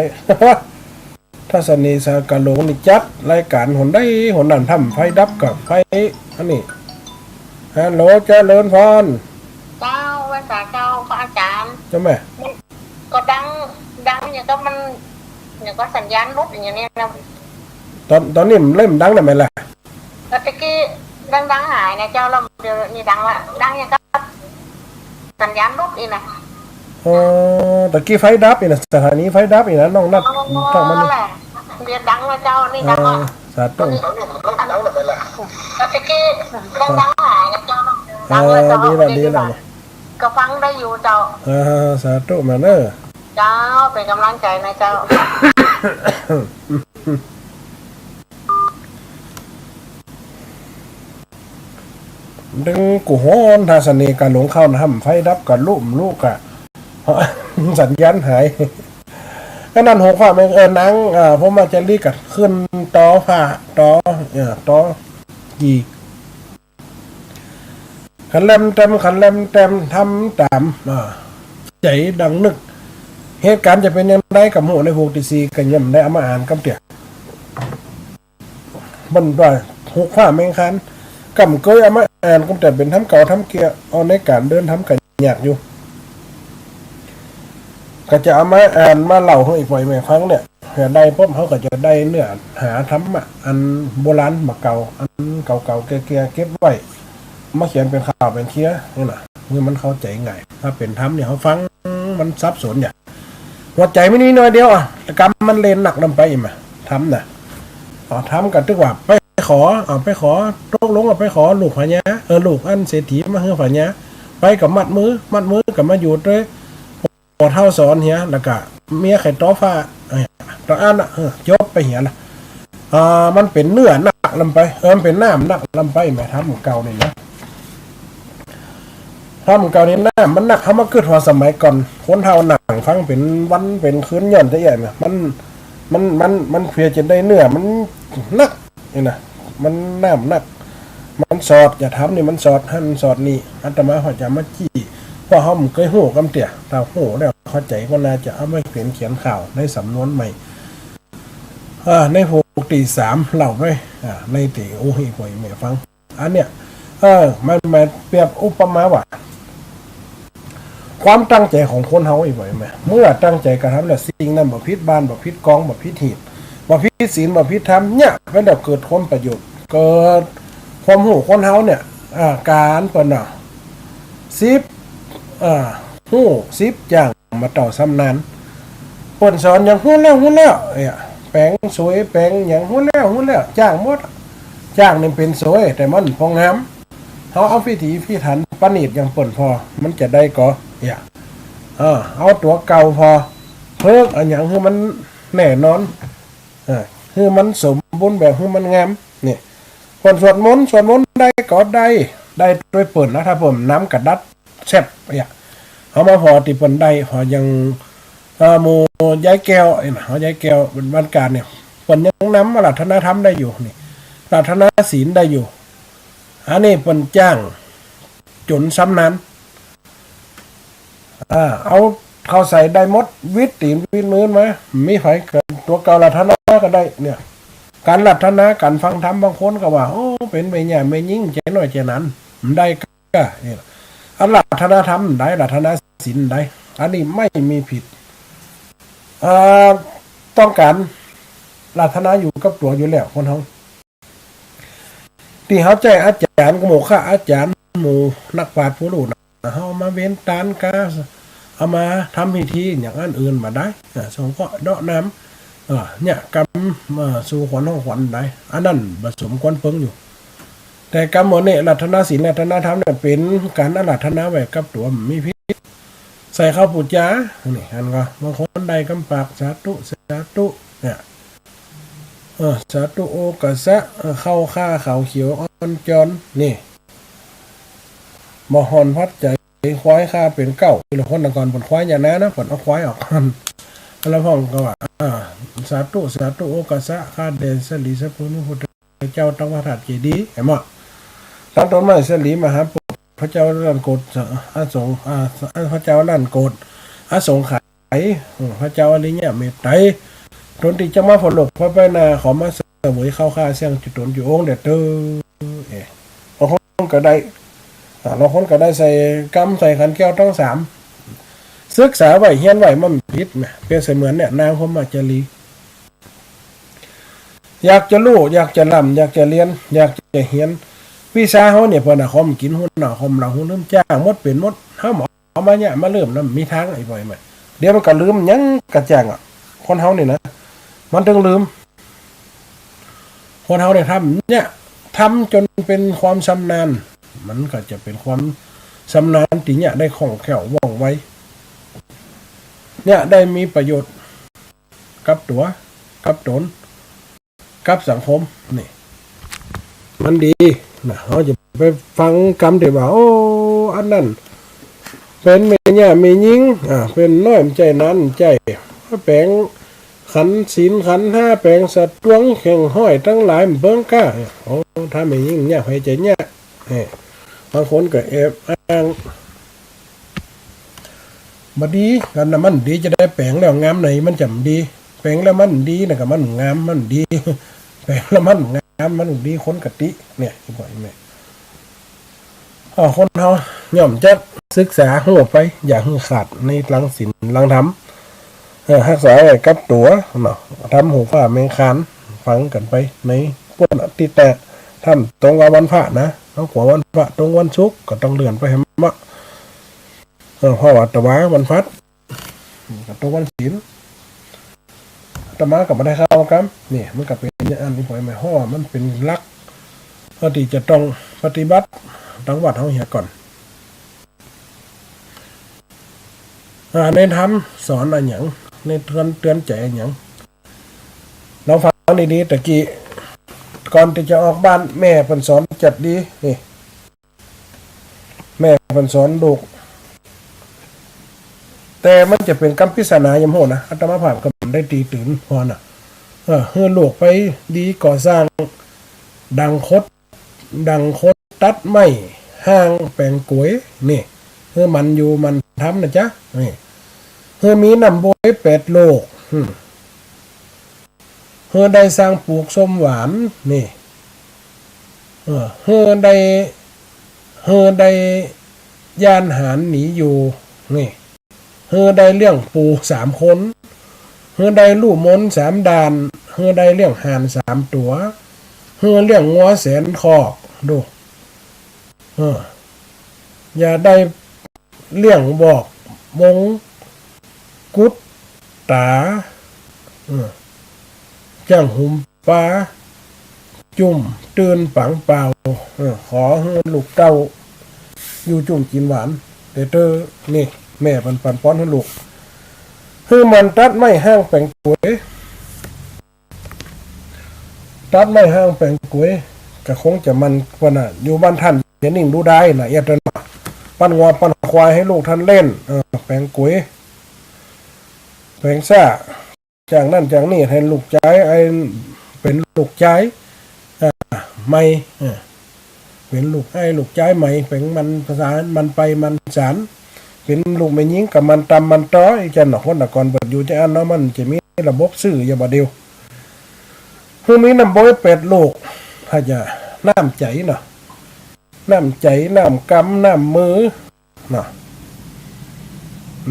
Speaker 1: ถ้าสนีสากาหลงนี่จัดรายการหนได้หนนั่นทำไฟดับกับไฟอันนี้ฮัลโหลเจริญพร
Speaker 2: เจ้าวันษาเจ้าพระอาจารย์
Speaker 1: เจ้าแม่
Speaker 2: ก็ดังอย่างก็มันอย่างก็สัญญาณรุดอย่างนี้นะ
Speaker 1: ตอนนี้มันเริ่มดังได้ไหมล่ะ
Speaker 2: ตะกี้ดังหายนะเจ้าเราเดี๋ยวนี้ดังละดังอย่างก็สัญญาณรุดอีกนะ
Speaker 1: ตะกี้ไฟดับอีกนะสถานีไฟดับอีกนะน้องนัด
Speaker 2: ต้องมันเรียนดังละเจ้านี่ดังละ
Speaker 1: สาธุ
Speaker 2: ตะกี้ดังหายนะเจ้าดังละเจ้า
Speaker 1: ดีละ
Speaker 2: ก็ฟังได้อยู่เจ้า
Speaker 1: สาธุมาเนอะ
Speaker 2: เจ้าเป็นกำลังใจนะเจ้า
Speaker 1: ดึงกูฮ้อนทาสนีการหลงเข้าทำไฟดับกับลูกอะสัญญาณหายก็นั่นหกฝ่าไม่นังผมมาจะรีกัดขึ้นต่อฝ่าต่อกี่ขันแรมเต็มทำตาม ใจดังนึกเหตุการณ์จะเป็นยังไงกับหมู่ในหกที่สี่กันย่ำได้เอามาอ่านกับเตี่ยมันว่าหกข้าแมงคันกำเกยเอามาอ่านกับแต่เป็นทำเก่าทำเกียเอาในการเดินทำกันยากอยู่ก็จะเอามาอ่านมาเล่าให้อีกบ่อยแม่ฟังเนี่ยเผื่อได้ปุ๊บเขาก็จะได้เนื้อหาธรรมะอันโบราณมาเก่าอันเก่าๆเกียเก็บไว้มาเขียนเป็นข่าวเป็นเคี้ยนี่นะเมื่อมันเข้าใจง่ายถ้าเป็นธรรมเนี่ยเขาฟังมันซับซ้อนเนี่ยหัวใจไม่นี่น้อยเดียวอ่ะกรรมมันเลนหนักลงไปอีกมาทำน่ะทำกันตึกว่าไปขอไปขอตกลงไปขอลูกพญาลูกอันเศรษฐีมาเฮือพญาไปกับมัดมือกับมาอยู่ด้วยพอเท่าสอนเฮียแล้วก็เมียไข่ต้อฟ้าตอนอันยกไปเหียละมันเป็นเนื้อหนักลำไปมันเป็นน้ำหนักลำไปแม่ทำเก่านี่นะทำเก่านี่น้ำมันหนักเขามาเกิดหัวสมัยก่อนคนเท่าหนังฟังเป็นวันเป็นคืนย่อนจะใหญ่เนี่ยมันเพียจะได้เนื้อมันหนักนี่นะมันน้ำหนักมันสอดอย่าทำนี่มันสอดหั่นสอดนี่อาตมาเขาจะมาจี้เพราะเขาเคยหูกำเตี่ยถ้าหูแล้วเข้าใจก็น่าจะเอามาเขียนข่าวในสำนวนใหม่ในหกตีสามเล่าไปในตีโอ้ยป่วยแม่ฟังอันเนี้ยมันมาเปรียบอุปมาว่าความตั้งใจของคนเฮาอีกบ่อยไหมเมื่อตั้งใจกระทำแล้วสิ่งนั้นบ่พิษบ้านบ่พิษกองบ่พิษหีบบ่พิษศีลบ่พิษธรรมเนี่ยเป็นแบบเกิดความประโยชน์เกิดความหูคนเฮาเนี่ยการเปิดน่ะหู10อย่างมาต่อซ้ำนั้นเปิดสอนอย่างหูแล้วแปลงสวยแปลงอย่างหูแล้วจ้างหมดจ้างนี่เป็นสวยแต่มันพองงามเขาเอาพิถีพิถันประณีตอย่างเปิดพอมันจะได้ก็เอาตัวเก่าพอเพิ่มอย่างคือมันแน่นอนคือมันสมบูรณ์แบบคือมันงามนี่คนสวดมนต์ได้ก็ได้ด้วยเปิดนะถ้าผมน้ำกระดัดแซ่บเอามาพอติเปิดได้พอยังโมย้ายแก้วเขาย้ายแก้วเป็นบ้านการเนี่ยเปิดยังน้ำหลักธนธรรมได้อยู่นี่หลักธนศีลได้อยู่อันนี้เปิดจ้างจนซ้ำนั้นเอาเข้าใส่ได้มดวิตตีนวิตมือไหมมีไฟเกิดตัวเก่าหลักธนาก็ได้เนี่ยการหลักธนาการฟังธรรมบางคนก็ว่าโอ้เป็นไม่เนี่ยไม่ยิ่งใจหน่อยใจนั้นได้ก็เนี่ยอันหลักธนาธรรมได้หลักธนาศีลได้อันนี้ไม่มีผิดต้องการหลักธนาอยู่กับตัวอยู่แล้วคนเขาที่เขาใจอาจารย์ก็โมฆะอาจารย์หมู่นักปราชญ์ผู้รู้นะเขามาเว้นตานกาเอามาทำพิธีอย่างอื่นมาได้สงเคราะห์เดาะน้ำเนี่ยกรรมสู่ขวัญห้องขวัญได้อันนั้นผสมควันเพิ่งอยู่แต่กรรมโมเนี่ยรัตนศีลรัตนธรรมเนี่ยเป็นการอารัตนาไว้กับตัวมีพิษใส่ข้าวปุจจานี่อันก็บางคนได้กำปากสาธุเนี่ยสาธุโอกะสะเข้าข้าเขาเขียวอ่อนจอนนี่มหอนพัดใจควายข้าเป็นเก้าหรือคนตะกอนผลควายอย่างนั้นนะผลเอาควายออกกันแล้วพ่อก็ว่าสาธุโอกะสะข้าเดชสลีสพุนุพุทธเจ้าต้องวัดเจดีย์เห็นมั้ยตั้งต้นมาสลีมหาปุพระเจ้าลั่นโกดอาสงพระเจ้าลั่นโกดอาสงไขพระเจ้าอะไรเนี่ยเมตไตรตนที่จะมาผลหลบพระไปนาขอมาเสวยเข้าค่าเสียงจุดตนอยู่องค์เด็ดบางคนก็ได้บางคนก็ได้ใส่กำใส่ขันแก้วทั้งสามศึกษาไว้เฮียนไว้มันพิษไหมเป็นเสมือนเนี่ยนางพม่าจารีอยากจะรู้อยากจะลำอยากจะเรียนอยากจะเฮียนวิชาเขาเนี่ยพอหน้าคอมกินหุ่นหน้าคอมเราหุ่นเริ่มจ้างมดเป็นมดห้าหมอมาเนี่ยมาเริ่มแล้วมีทางไอ้บ่อยไหมเดี๋ยวมันก็ลืมยังกระจ่างคนเขาเนี่ยนะมันต้องลืมคนเขาเนี่ยทำจนเป็นความชำนาญมันก็จะเป็นความชำนาญที่เนี่ยได้คล่องแคล่วว่องไวเนี่ยได้มีประโยชน์กับตัวกับตนกับสังคมนี่มันดีนะเขาจะไปฟังคำที่ว่าโอ้อันนั้นเป็นเมียมียิงเป็นน้อยใจนั้นใจแปลงขันศีลขันห้าแปลงสัตว์ตวงแข่งห้อยทั้งหลายเบิ่งก้าโอ้ถ้าไม่ยิ่งเนี่ยให้ใจเนี่ยบางคนก็แอบอ้าง บดีกันนะมันดีจะได้แปลงแล้วงามไหนมันจำดีแปลงแล้วมันดีนะกับมันงามมันดีแปลงแล้วมันงามมันดีคนกะติเนี่ยที่บอกแม่คนเขาย่อมจะศึกษาหัวไปอย่าให้ขาดในหลังศีลหลังธรรมรักษาไว้กับตัวเนาะทำหูฝ่าเมฆานฟังกันไปในพวกติแต่ท่านตรงวันพระนะเอาหัววันพระตรงวันศุกร์ก็ต้องเลื่อนไปให้มะเพราะว่าตะวันวันพัดกับตรงวันศีลตะมากับมาได้เข้ากันนี่มันก็เป็นอย่างอันนี้พอยหมายห่อมันเป็นลักปฏิจะต้องปฏิบัติต้องวัดเขาเหียก่อนในธรรมสอนอะไรอย่างในเตือนใจอะไรอย่างเราฟังดีๆตะกี้ก่อนที่จะออกบ้านแม่เป็นสอนจัดดีนี่แม่เป็นสอนลูกแต่มันจะเป็นกัมพิศนายมโหนะอาตมาภาพก็ได้ตีตื่นพอน่ะเฮือลูกไปดีก่อสร้างดังคดตัดไม้ห้างแปลงกวยนี่เฮือมันอยู่มันทำนะจ๊ะนี่เฮือมีน้ำบวย8 โลกเฮือได้สร้างปลูกส้มหวานนี่เฮือได้ย่านหารหนีอยู่นี่เฮือได้เลี้ยงปู3 คนเฮือได้ลูกมน3 ด่านเฮือได้เลี้ยงห่าน3 ตัวเฮือเลี้ยงงัวแสนคอกดูอย่าได้เลี้ยงบอกมงกุดตาจ้างหุ่มปลาจุ่มตื่นปังเปล่าขอให้ลูกเต้าอยู่จุ่มกินหวานแต่เธอนี่แม่ปันป้อนให้ลูกคือมันตัดไม่ห้างแปลงกวยตัดไม่ห้างแปลงกวยก็คงจะมันวันน่ะอยู่บ้านท่านอย่านิ่งดูได้นะอย่าเดินปั้นงัวปั้นควายให้ลูกท่านเล่นแปลงกวยแปลงซ่าจากนั่นจากนี่ให้ลูกใจไอเป็นลูกใจไม่เป็นลูกไอ้ลูกใจใหม่เป็นมันภาษามันไปมันสารเป็นลูกไม่ยิงกับมันตำมันต้อยจะหนอกคนตะกอนเปิดอยู่จะอันเนาะมันจะมีระบบสื่ออย่าบ่เดียวคือมีน้ำบอย8 โลกถ้าจะน้ำใจเนาะน้ำใจน้ำกำน้ำมือเนาะ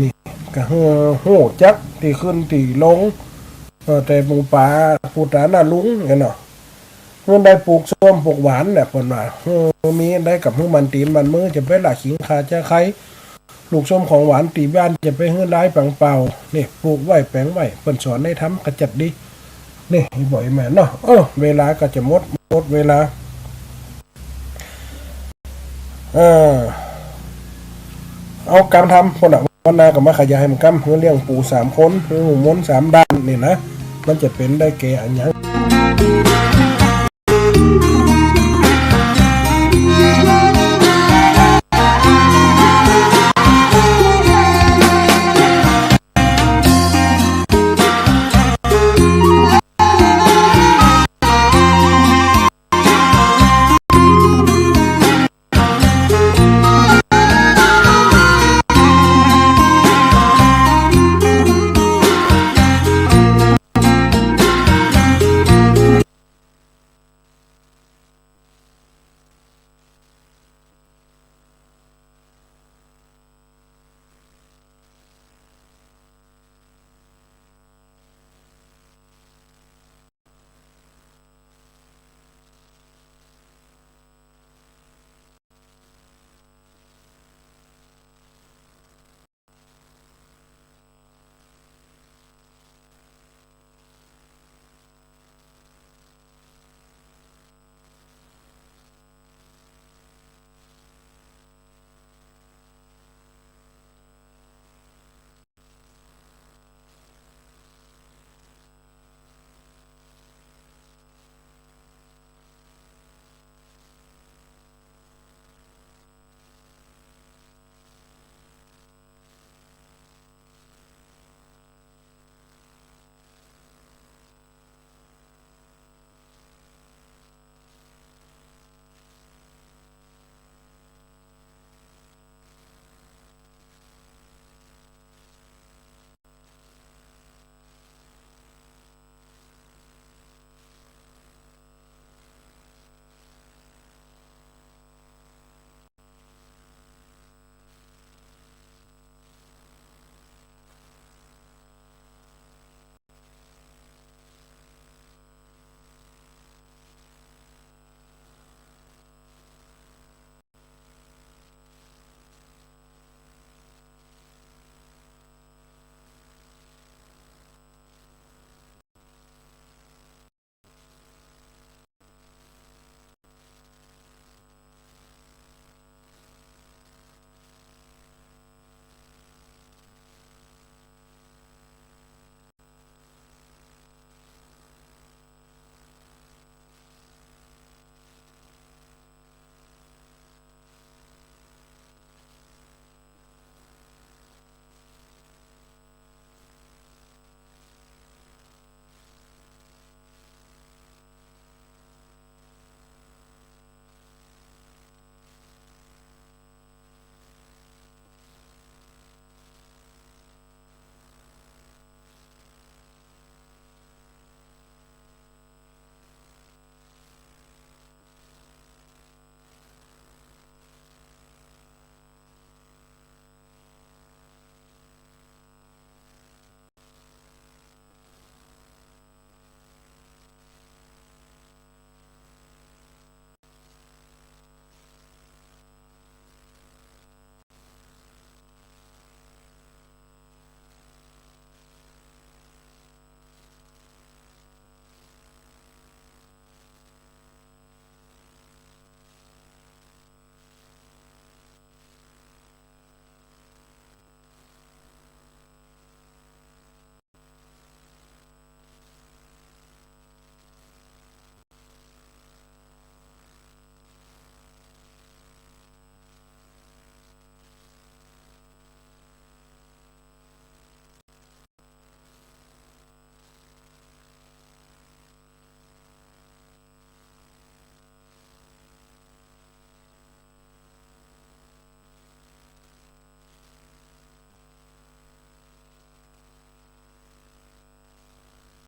Speaker 1: นี่ก็โหจักที่ขึ้นที่ลงแต่หมูป่าปูตาหน้าลุงเนาะเมื่อได้ปลูกส้มปลูกหวานเนี่ยคนว่ามีได้กับมือมันตีนมันมือจะไปหลักขิงขาจะใครลูกส้มของหวานตีบ้านจะไปเฮือร้ายปังเปล่านี่ปลูกไว้แปลงไว้เปิ่นสอนได้ทำกระจัดดีนี่บ่อยแม่เนาะเวลาก็จะหมดเวลาเอากำทำคนอ่ะวันนากับมาขยายมันกำเพื่อเลี้ยงปู3 คนเพื่อหมูม้น3 ด้านนี่นะมันจะเป็นได้แก่อันยัง